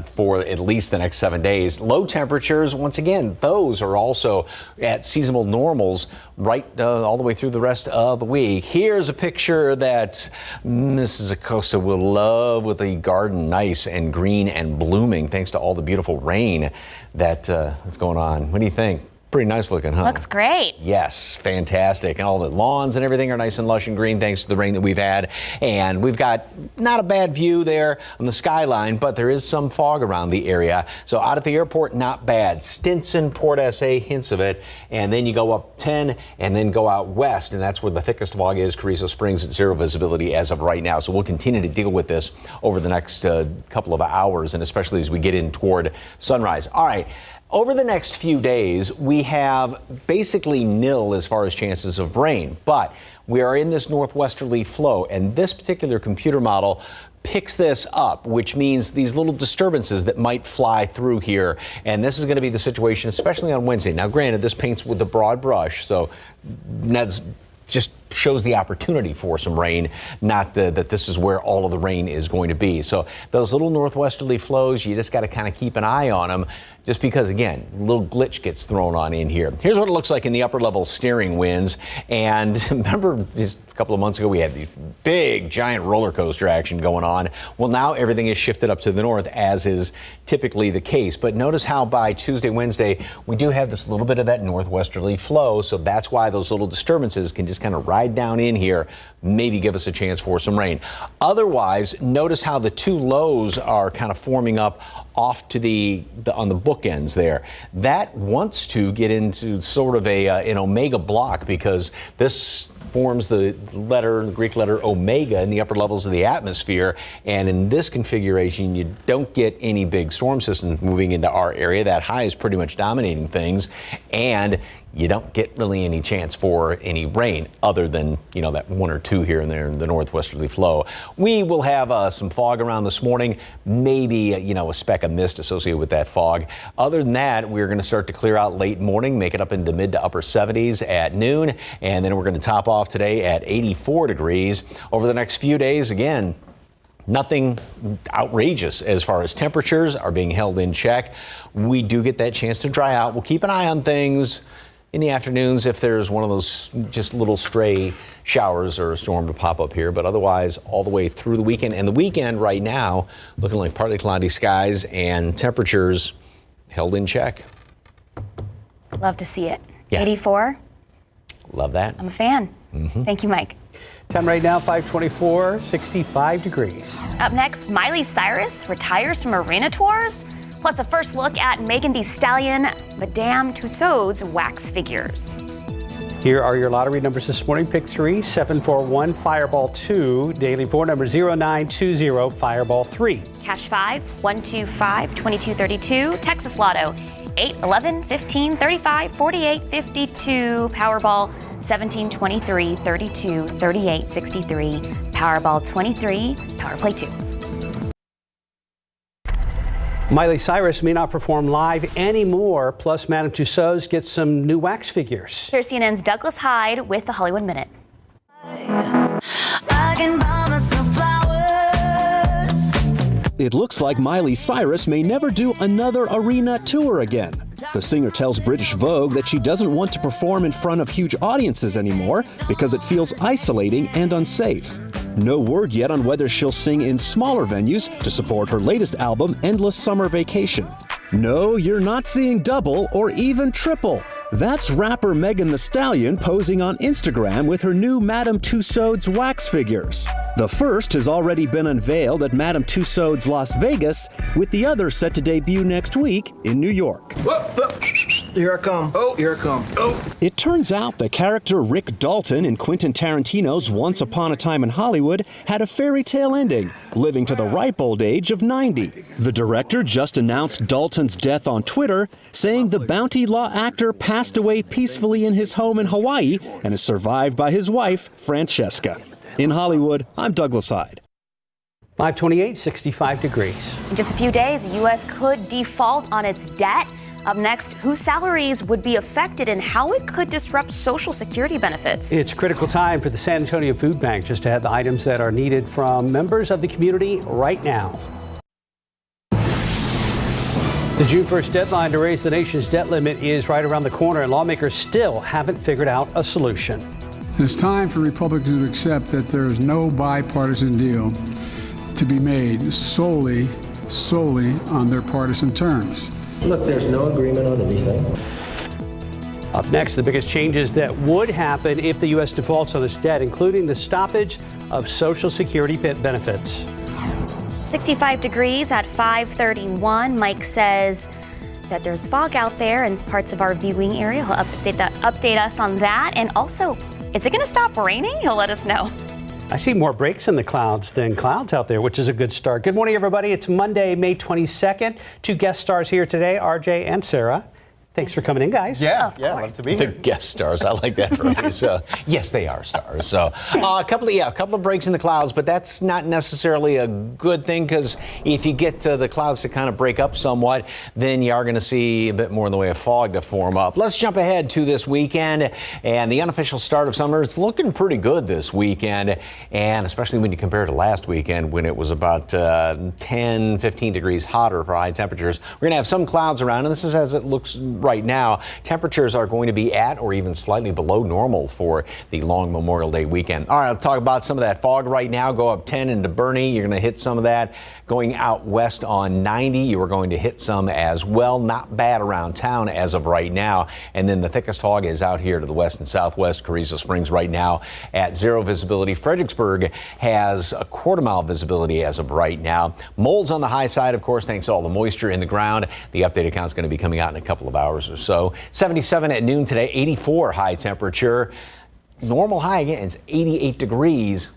for at least the next 7 days. Low temperatures, once again, those are also at seasonal normals right all the way through the rest of the week. Here's a picture that Mrs. Acosta will love with the garden nice and green and blooming thanks to all the beautiful rain that's going on. What do you think? Pretty nice looking, huh? Looks great. Yes, fantastic. And all the lawns and everything are nice and lush and green thanks to the rain that we've had. And we've got not a bad view there on the skyline, but there is some fog around the area. So out at the airport, not bad. Stinson, Port SA, hints of it. And then you go up 10 and then go out west. And that's where the thickest fog is. Carrizo Springs at zero visibility as of right now. So we'll continue to deal with this over the next couple of hours, and especially as we get in toward sunrise. All right. Over the next few days, we have basically nil as far as chances of rain, but we are in this northwesterly flow, and this particular computer model picks this up, which means these little disturbances that might fly through here. And this is going to be the situation, especially on Wednesday. Now, granted, this paints with a broad brush, so that's just shows the opportunity for some rain, not that this is where all of the rain is going to be. So those little northwesterly flows, you just got to kind of keep an eye on them just because, again, a little glitch gets thrown on in here. Here's what it looks like in the upper level steering winds. And remember just a couple of months ago, we had the big giant roller coaster action going on. Well, now everything is shifted up to the north, as is typically the case. But notice how by Tuesday, Wednesday, we do have this little bit of that northwesterly flow. So that's why those little disturbances can just kind of ride down in here, maybe give us a chance for some rain. Otherwise, notice how the two lows are kind of forming up off to on the bookends there. That wants to get into sort of an omega block, because this forms the Greek letter omega in the upper levels of the atmosphere. And in this configuration, you don't get any big storm systems moving into our area. That high is pretty much dominating things. And you don't get really any chance for any rain other than, you know, that one or two here and there in the northwesterly flow. We will have some fog around this morning, maybe, you know, a speck of mist associated with that fog. Other than that, we're going to start to clear out late morning, make it up into mid to upper 70s at noon. And then we're going to top off today at 84 degrees. Over the next few days, again, nothing outrageous as far as temperatures are being held in check. We do get that chance to dry out. We'll keep an eye on things in the afternoons if there's one of those just little stray showers or a storm to pop up here. But otherwise, all the way through the weekend. And the weekend right now, looking like partly cloudy skies and temperatures held in check. Love to see it. Yeah. 84. Love that. I'm a fan. Mm-hmm. Thank you, Mike. Time right now, 524, 65 degrees. Up next, Miley Cyrus retires from arena tours. Plus, a first look at Megan Thee Stallion, Madame Tussauds wax figures. Here are your lottery numbers this morning. Pick 3, 741, Fireball 2. Daily 4 number 0920, Fireball 3. Cash 5, 125, 2232. Texas Lotto, 8, 11, 15, 35, 48, 52. Powerball, 17, 23, 32, 38, 63. Powerball 23, Power Play 2. Miley Cyrus may not perform live anymore. Plus, Madame Tussauds gets some new wax figures. Here's CNN's Douglas Hyde with the Hollywood Minute. It looks like Miley Cyrus may never do another arena tour again. The singer tells British Vogue that she doesn't want to perform in front of huge audiences anymore because it feels isolating and unsafe. No word yet on whether she'll sing in smaller venues to support her latest album, Endless Summer Vacation. No, you're not seeing double or even triple. That's rapper Megan Thee Stallion posing on Instagram with her new Madame Tussauds wax figures. The first has already been unveiled at Madame Tussauds Las Vegas, with the other set to debut next week in New York. Here I come. Oh, here I come. Oh. It turns out the character Rick Dalton in Quentin Tarantino's Once Upon a Time in Hollywood had a fairy tale ending, living to the ripe old age of 90. The director just announced Dalton's death on Twitter, saying the bounty law actor passed away peacefully in his home in Hawaii and is survived by his wife, Francesca. In Hollywood, I'm Douglas Hyde. 528, 65 degrees. In just a few days, the U.S. could default on its debt. Up next, whose salaries would be affected and how it could disrupt Social Security benefits. It's critical time for the San Antonio Food Bank just to have the items that are needed from members of the community right now. The June 1st deadline to raise the nation's debt limit is right around the corner, and lawmakers still haven't figured out a solution. It's time for Republicans to accept that there is no bipartisan deal to be made solely on their partisan terms. Look, there's no agreement on anything. Up next, the biggest changes that would happen if the U.S. defaults on its debt, including the stoppage of Social Security benefits. 65 degrees at 5:31. Mike says that there's fog out there in parts of our viewing area. He'll update us on that. And also, is it going to stop raining? He'll let us know. I see more breaks in the clouds than clouds out there, which is a good start. Good morning, everybody. It's Monday, May 22nd. Two guest stars here today, RJ and Sarah. Thanks for coming in, guys. Yeah, love to be here. The guest stars, I like that phrase. Yes, they are stars. So a couple of breaks in the clouds, but that's not necessarily a good thing, because if you get the clouds to kind of break up somewhat, then you are going to see a bit more in the way of fog to form up. Let's jump ahead to this weekend and the unofficial start of summer. It's looking pretty good this weekend, and especially when you compare to last weekend when it was about 10, 15 degrees hotter for high temperatures. We're going to have some clouds around, and this is as it looks right now. Temperatures are going to be at or even slightly below normal for the long Memorial Day weekend. All right, I'll talk about some of that fog right now. Go up 10 into Bernie. You're going to hit some of that. Going out west on 90, you are going to hit some as well. Not bad around town as of right now. And then the thickest fog is out here to the west and southwest. Carrizo Springs right now at 0 visibility. Fredericksburg has a quarter-mile visibility as of right now. Mold's on the high side, of course, thanks to all the moisture in the ground. The updated count is going to be coming out in a couple of hours or so. 77 at noon today, 84 high temperature. Normal high again is 88 degrees.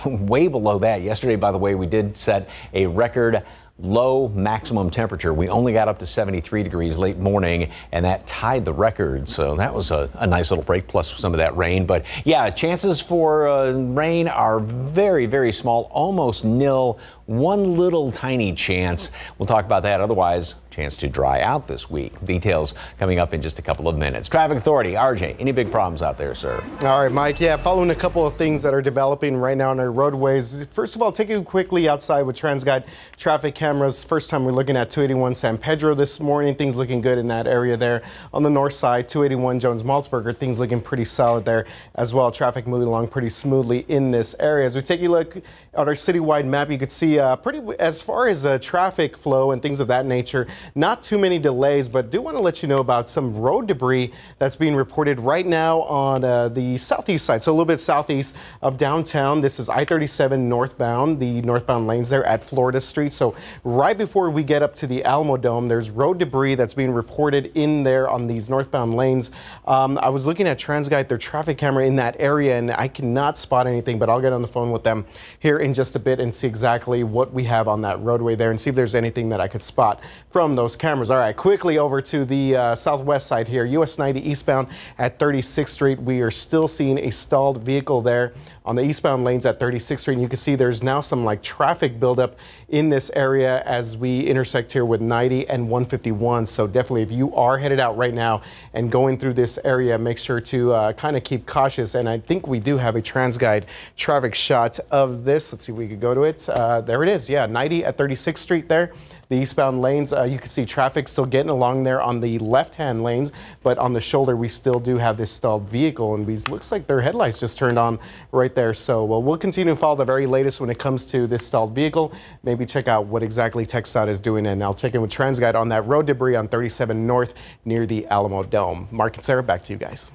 Way below that. Yesterday, by the way, we did set a record low maximum temperature. We only got up to 73 degrees late morning, and that tied the record. So that was a nice little break, plus some of that rain. But yeah, chances for rain are very, very small, almost nil. One little tiny chance. We'll talk about that. Otherwise, chance to dry out this week. Details coming up in just a couple of minutes. Traffic Authority, RJ, any big problems out there, sir? All right, Mike. Yeah, following a couple of things that are developing right now on our roadways. First of all, take you quickly outside with TransGuide traffic cameras. First time we're looking at 281 San Pedro this morning. Things looking good in that area there. On the north side, 281 Jones-Maltzberger. Things looking pretty solid there as well. Traffic moving along pretty smoothly in this area. As we take a look at our citywide map, you could see as far as traffic flow and things of that nature, not too many delays, but do want to let you know about some road debris that's being reported right now on the southeast side, so a little bit southeast of downtown. This is I-37 northbound, the northbound lanes there at Florida Street. So right before we get up to the Alamo Dome, there's road debris that's being reported in there on these northbound lanes. I was looking at TransGuide, their traffic camera in that area, and I cannot spot anything, but I'll get on the phone with them here in just a bit and see exactly you what we have on that roadway there and see if there's anything that I could spot from those cameras. All right, quickly over to the southwest side here, US 90 eastbound at 36th Street. We are still seeing a stalled vehicle there on the eastbound lanes at 36th Street. And you can see there's now some traffic buildup in this area as we intersect here with 90 and 151. So definitely, if you are headed out right now and going through this area, make sure to kind of keep cautious. And I think we do have a TransGuide traffic shot of this. Let's see if we could go to it. There it is. Yeah, 90 at 36th Street there. The eastbound lanes, you can see traffic still getting along there on the left-hand lanes, but on the shoulder, we still do have this stalled vehicle, and it looks like their headlights just turned on right there. So we'll continue to follow the very latest when it comes to this stalled vehicle. Maybe check out what exactly KSAT is doing, and I'll check in with TransGuide on that road debris on 37 North near the Alamo Dome. Mark and Sarah, back to you guys.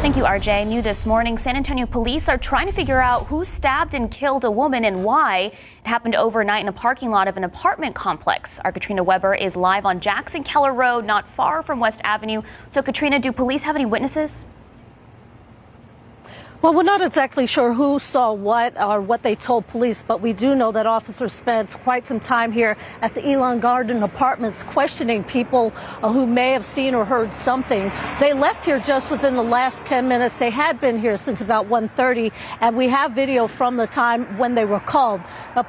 Thank you, RJ. New this morning, San Antonio police are trying to figure out who stabbed and killed a woman and why. It happened overnight in a parking lot of an apartment complex. Our Katrina Weber is live on Jackson Keller Road, not far from West Avenue. So, Katrina, do police have any witnesses? Well, we're not exactly sure who saw what or what they told police, but we do know that officers spent quite some time here at the Elon Garden Apartments questioning people who may have seen or heard something. They left here just within the last 10 minutes. They had been here since about 1:30, and we have video from the time when they were called.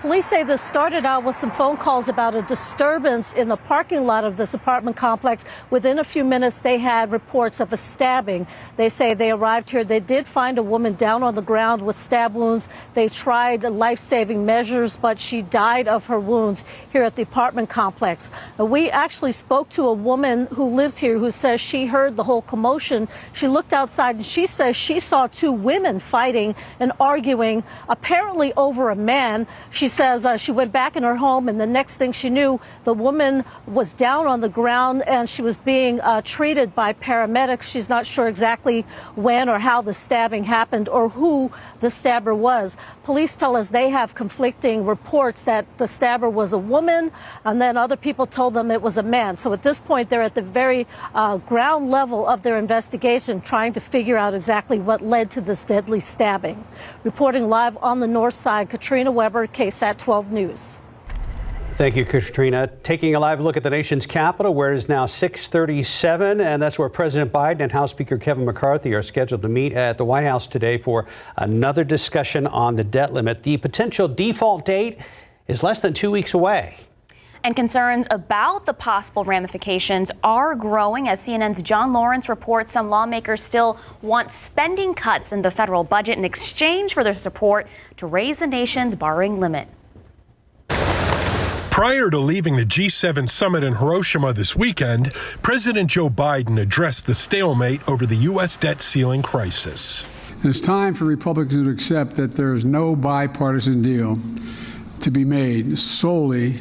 Police say this started out with some phone calls about a disturbance in the parking lot of this apartment complex. Within a few minutes, they had reports of a stabbing. They say they arrived here. They did find a woman down on the ground with stab wounds. They tried life-saving measures, but she died of her wounds here at the apartment complex. We actually spoke to a woman who lives here who says she heard the whole commotion. She looked outside and she says she saw two women fighting and arguing, apparently over a man. She says she went back in her home, and the next thing she knew, the woman was down on the ground and she was being treated by paramedics. She's not sure exactly when or how the stabbing happened or who the stabber was. Police tell us they have conflicting reports that the stabber was a woman, and then other people told them it was a man. So at this point, they're at the very ground level of their investigation, trying to figure out exactly what led to this deadly stabbing. Reporting live on the north side, Katrina Weber, KSAT 12 News. Thank you, Katrina. Taking a live look at the nation's capital, where it is now 6:37, and that's where President Biden and House Speaker Kevin McCarthy are scheduled to meet at the White House today for another discussion on the debt limit. The potential default date is less than 2 weeks away. And concerns about the possible ramifications are growing as CNN's John Lawrence reports some lawmakers still want spending cuts in the federal budget in exchange for their support to raise the nation's borrowing limit. Prior to leaving the G7 summit in Hiroshima this weekend, President Joe Biden addressed the stalemate over the U.S. debt ceiling crisis. It's time for Republicans to accept that there is no bipartisan deal to be made solely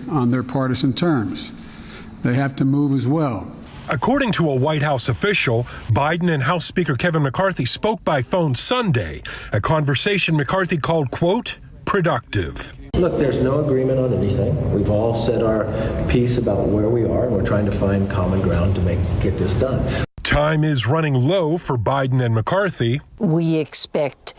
on their partisan terms. They have to move as well. According to a White House official, Biden and House Speaker Kevin McCarthy spoke by phone Sunday, a conversation McCarthy called, quote, productive. Look, there's no agreement on anything. We've all said our piece about where we are, and we're trying to find common ground to get this done. Time is running low for Biden and McCarthy. We expect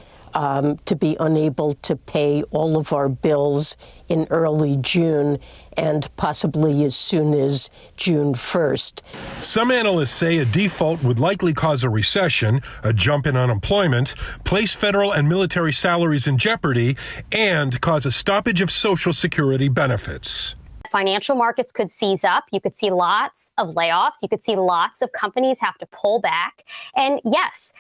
to be unable to pay all of our bills in early June and possibly as soon as June 1st. Some analysts say a default would likely cause a recession, a jump in unemployment, place federal and military salaries in jeopardy, and cause a stoppage of Social Security benefits. Financial markets could seize up. You could see lots of layoffs. You could see lots of companies have to pull back. And yes,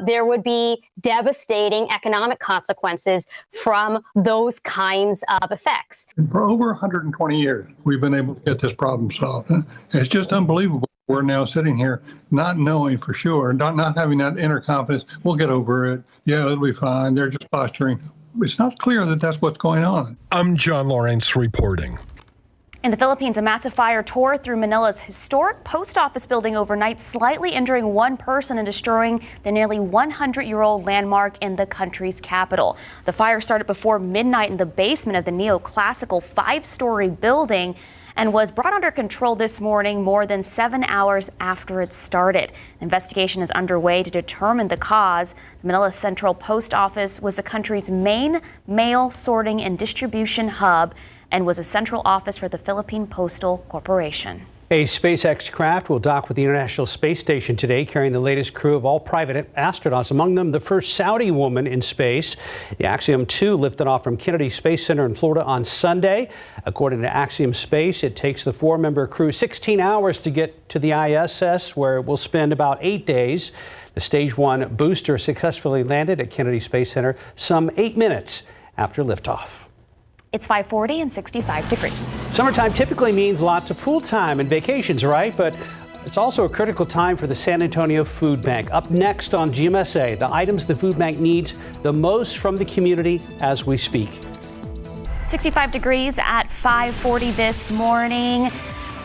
there would be devastating economic consequences from those kinds of effects. For over 120 years, we've been able to get this problem solved. It's just unbelievable. We're now sitting here not knowing for sure, not having that inner confidence. We'll get over it. Yeah, it'll be fine. They're just posturing. It's not clear that that's what's going on. I'm John Lawrence reporting. In the Philippines, a massive fire tore through Manila's historic post office building overnight, slightly injuring one person and destroying the nearly 100-year-old landmark in the country's capital. The fire started before midnight in the basement of the neoclassical 5-story building and was brought under control this morning more than 7 hours after it started. An investigation is underway to determine the cause. The Manila Central Post Office was the country's main mail sorting and distribution hub and was a central office for the Philippine Postal Corporation. A SpaceX craft will dock with the International Space Station today, carrying the latest crew of all private astronauts, among them the first Saudi woman in space. The Axiom 2 lifted off from Kennedy Space Center in Florida on Sunday. According to Axiom Space, it takes the 4-member crew 16 hours to get to the ISS, where it will spend about 8 days. The Stage 1 booster successfully landed at Kennedy Space Center some 8 minutes after liftoff. It's 5:40 and 65 degrees. Summertime typically means lots of pool time and vacations, right? But it's also a critical time for the San Antonio Food Bank. Up next on GMSA, the items the food bank needs the most from the community as we speak. 65 degrees at 5:40 this morning.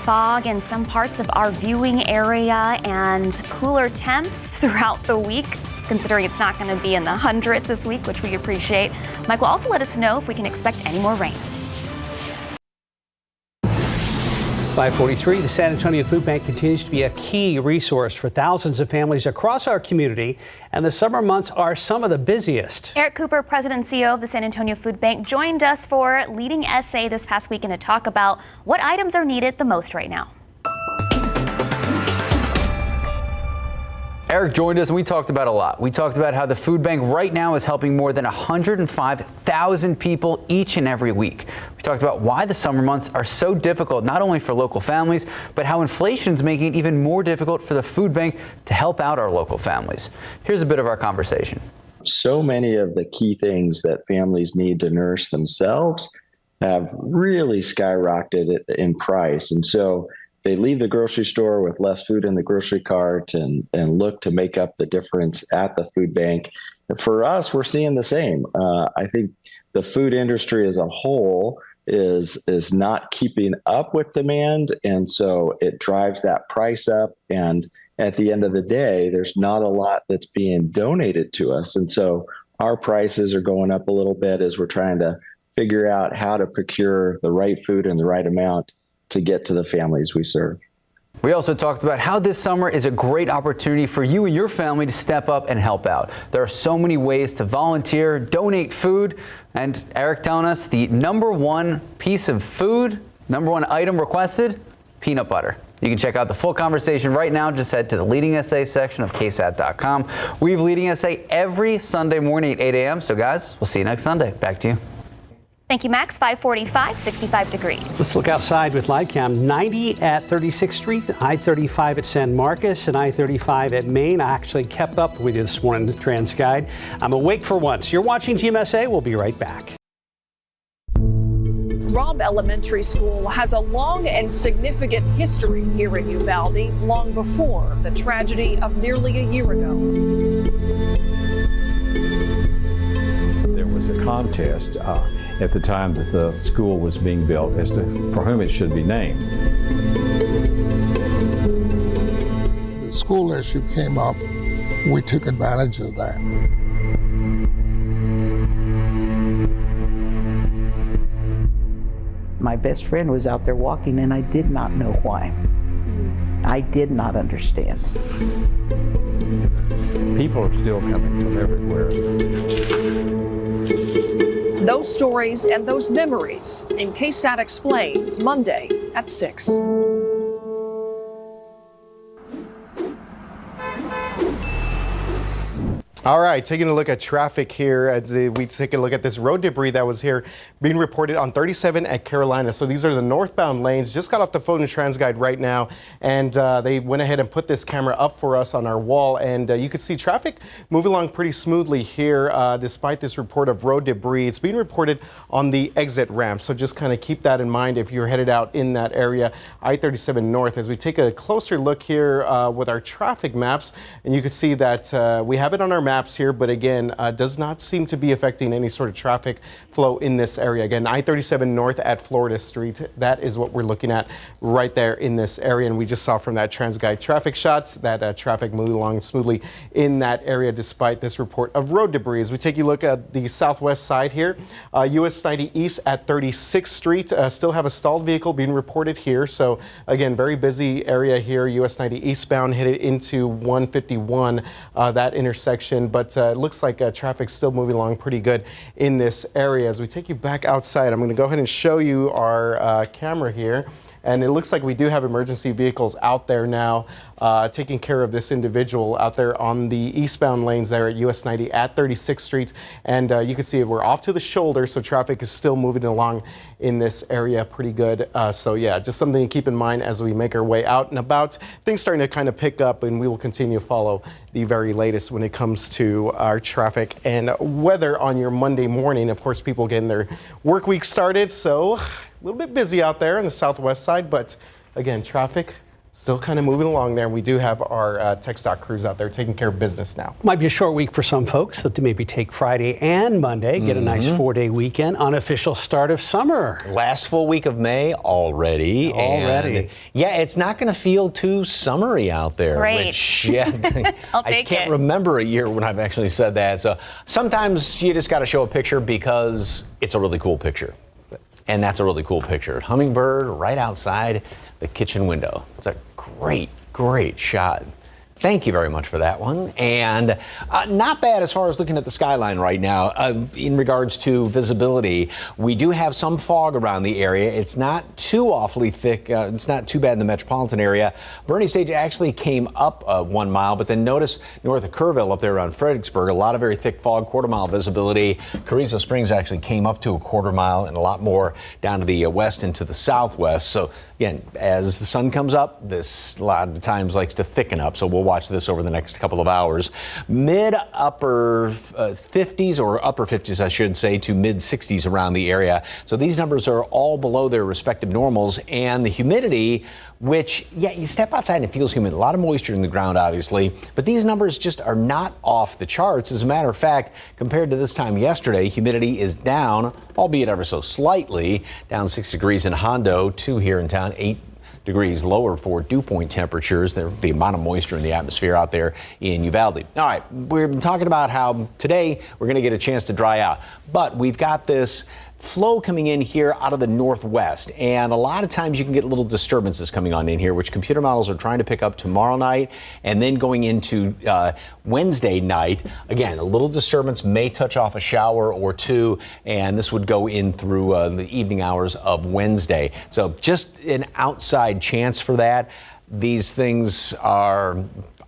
Fog in some parts of our viewing area and cooler temps throughout the week, considering it's not going to be in the hundreds this week, which we appreciate. Mike will also let us know if we can expect any more rain. 5:43, the San Antonio Food Bank continues to be a key resource for thousands of families across our community, and the summer months are some of the busiest. Eric Cooper, President and CEO of the San Antonio Food Bank, joined us for Leading SA this past weekend to talk about what items are needed the most right now. Eric joined us and we talked about a lot. We talked about how the food bank right now is helping more than 105,000 people each and every week. We talked about why the summer months are so difficult, not only for local families, but how inflation is making it even more difficult for the food bank to help out our local families. Here's a bit of our conversation. So many of the key things that families need to nourish themselves have really skyrocketed in price. And so they leave the grocery store with less food in the grocery cart and look to make up the difference at the food bank. And for us, we're seeing the same. I think the food industry as a whole is not keeping up with demand, and so it drives that price up. And at the end of the day, there's not a lot that's being donated to us. And so our prices are going up a little bit as we're trying to figure out how to procure the right food in the right amount to get to the families we serve. We also talked about how this summer is a great opportunity for you and your family to step up and help out. There are so many ways to volunteer, donate food, and Eric telling us the #1 piece of food, #1 item requested, peanut butter. You can check out the full conversation right now. Just head to the Leading SA section of KSAT.com. We have Leading SA every Sunday morning at 8 a.m. So guys, we'll see you next Sunday. Back to you. Thank you, Max. 5:45, 65 degrees. Let's look outside with live cam. 90 at 36th Street, I-35 at San Marcos, and I-35 at Maine. I actually kept up with you this morning, the Trans Guide. I'm awake for once. You're watching GMSA. We'll be right back. Robb Elementary School has a long and significant history here in Uvalde, long before the tragedy of nearly a year ago. There was a contest at the time that the school was being built as to for whom it should be named. The school issue came up. We took advantage of that. My best friend was out there walking, and I did not know why. I did not understand. People are still coming from everywhere. Those stories and those memories in KSAT Explains, Monday at 6. All right, taking a look at traffic here as we take a look at this road debris that was here being reported on 37 at Carolina. So these are the northbound lanes. Just got off the phone with TransGuide right now, and they went ahead and put this camera up for us on our wall, and you could see traffic moving along pretty smoothly here despite this report of road debris. It's being reported on the exit ramp, so just kind of keep that in mind if you're headed out in that area, I-37 North. As we take a closer look here with our traffic maps, and you can see that we have it on our map maps here, but again, does not seem to be affecting any sort of traffic flow in this area. Again, I-37 north at Florida Street. That is what we're looking at right there in this area. And we just saw from that TransGuide traffic shots that traffic moving along smoothly in that area despite this report of road debris. As we take a look at the southwest side here, US 90 East at 36th Street, still have a stalled vehicle being reported here. So again, very busy area here. US 90 eastbound headed into 151, that intersection. But it looks like traffic's still moving along pretty good in this area. As we take you back outside, I'm going to go ahead and show you our camera here. And it looks like we do have emergency vehicles out there now taking care of this individual out there on the eastbound lanes there at US 90 at 36th Street. And you can see we're off to the shoulder, so traffic is still moving along in this area pretty good. So yeah, just something to keep in mind as we make our way out and about. Things starting to kind of pick up, and we will continue to follow the very latest when it comes to our traffic and weather on your Monday morning. Of course, people getting their work week started, so a little bit busy out there on the southwest side, but again, traffic still kind of moving along there. We do have our tech stock crews out there taking care of business now. Might be a short week for some folks, so to maybe take Friday and Monday, get a nice 4-day weekend, unofficial start of summer. Last full week of May already. And yeah, it's not going to feel too summery out there. Great. Which, yeah, I can't remember a year when I've actually said that. So sometimes you just got to show a picture because it's a really cool picture. And that's a really cool picture. Hummingbird right outside the kitchen window. It's a great, great shot. Thank you very much for that one. And not bad as far as looking at the skyline right now. In regards to visibility, we do have some fog around the area. It's not too awfully thick. It's not too bad in the metropolitan area. Verney Stage actually came up 1 mile, but then notice north of Kerrville up there around Fredericksburg, a lot of very thick fog, quarter-mile visibility. Carrizo Springs actually came up to a quarter mile and a lot more down to the west and to the southwest. So again, as the sun comes up, this a lot of times likes to thicken up. So we'll watch this over the next couple of hours. Mid-upper 50s or upper 50s, I should say, to mid 60s around the area. So these numbers are all below their respective normals, and the humidity, which, yeah, you step outside and it feels humid. A lot of moisture in the ground, obviously, but these numbers just are not off the charts. As a matter of fact, compared to this time yesterday, humidity is down, albeit ever so slightly, down 6 degrees in Hondo, 2 here in town, 8 degrees lower for dew point temperatures, the amount of moisture in the atmosphere out there in Uvalde. All right, we're talking about how today we're going to get a chance to dry out, but we've got this flow coming in here out of the northwest, and a lot of times you can get little disturbances coming on in here, which computer models are trying to pick up tomorrow night and then going into Wednesday night. Again, a little disturbance may touch off a shower or two, and this would go in through the evening hours of Wednesday. So just an outside chance for that. These things are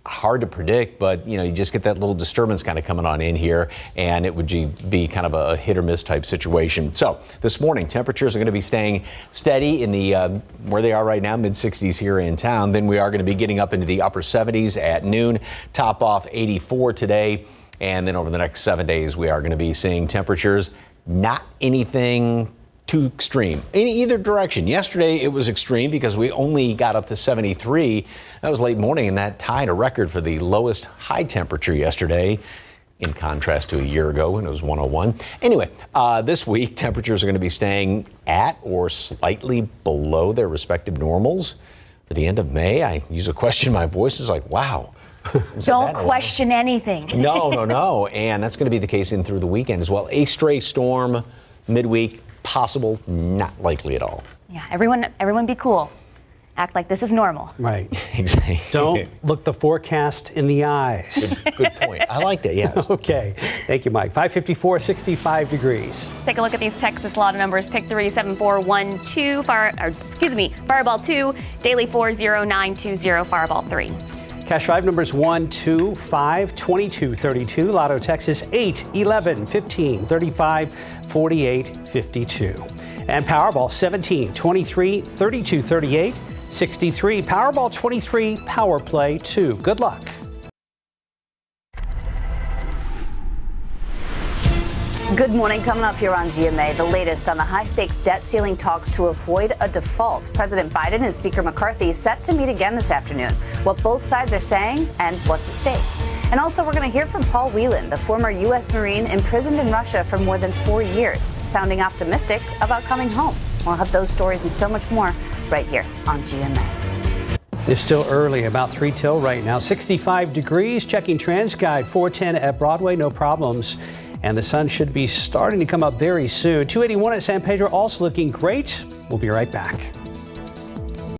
hard to predict, but you just get that little disturbance kind of coming on in here, and it would be kind of a hit or miss type situation. So this morning, temperatures are going to be staying steady in the where they are right now, mid 60s here in town. Then we are going to be getting up into the upper 70s at noon, top off 84 today, and then over the next 7 days, we are going to be seeing temperatures not anything too extreme in either direction. Yesterday it was extreme because we only got up to 73. That was late morning, and that tied a record for the lowest high temperature yesterday, in contrast to a year ago when it was 101. Anyway, this week temperatures are going to be staying at or slightly below their respective normals for the end of May. I use a question, my voice is like, wow. Don't question anything. No. And that's going to be the case in through the weekend as well. A stray storm midweek, possible, not likely at all. Yeah, everyone be cool. Act like this is normal. Right. Exactly. Don't look the forecast in the eyes. Good point. I like that, yes. Okay. Thank you, Mike. 554, 65 degrees. Take a look at these Texas lotto numbers. Pick 3, 7, 4, 1, 2, Fireball 2, Daily 4, 0, 9, 2, 0, Fireball 3. Cash 5 numbers 1, 2, 5, 22, 32. Lotto Texas 8, 11, 15, 35, 48, 52. And Powerball 17, 23, 32, 38, 63. Powerball 23, Power Play 2. Good luck. Good morning. Coming up here on GMA, the latest on the high-stakes debt ceiling talks to avoid a default. President Biden and Speaker McCarthy set to meet again this afternoon. What both sides are saying and what's at stake. And also, we're going to hear from Paul Whelan, the former U.S. Marine imprisoned in Russia for more than 4 years, sounding optimistic about coming home. We'll have those stories and so much more right here on GMA. It's still early, about 3 till right now. 65 degrees, checking TransGuide 410 at Broadway, no problems. And the sun should be starting to come up very soon. 281 at San Pedro, also looking great. We'll be right back.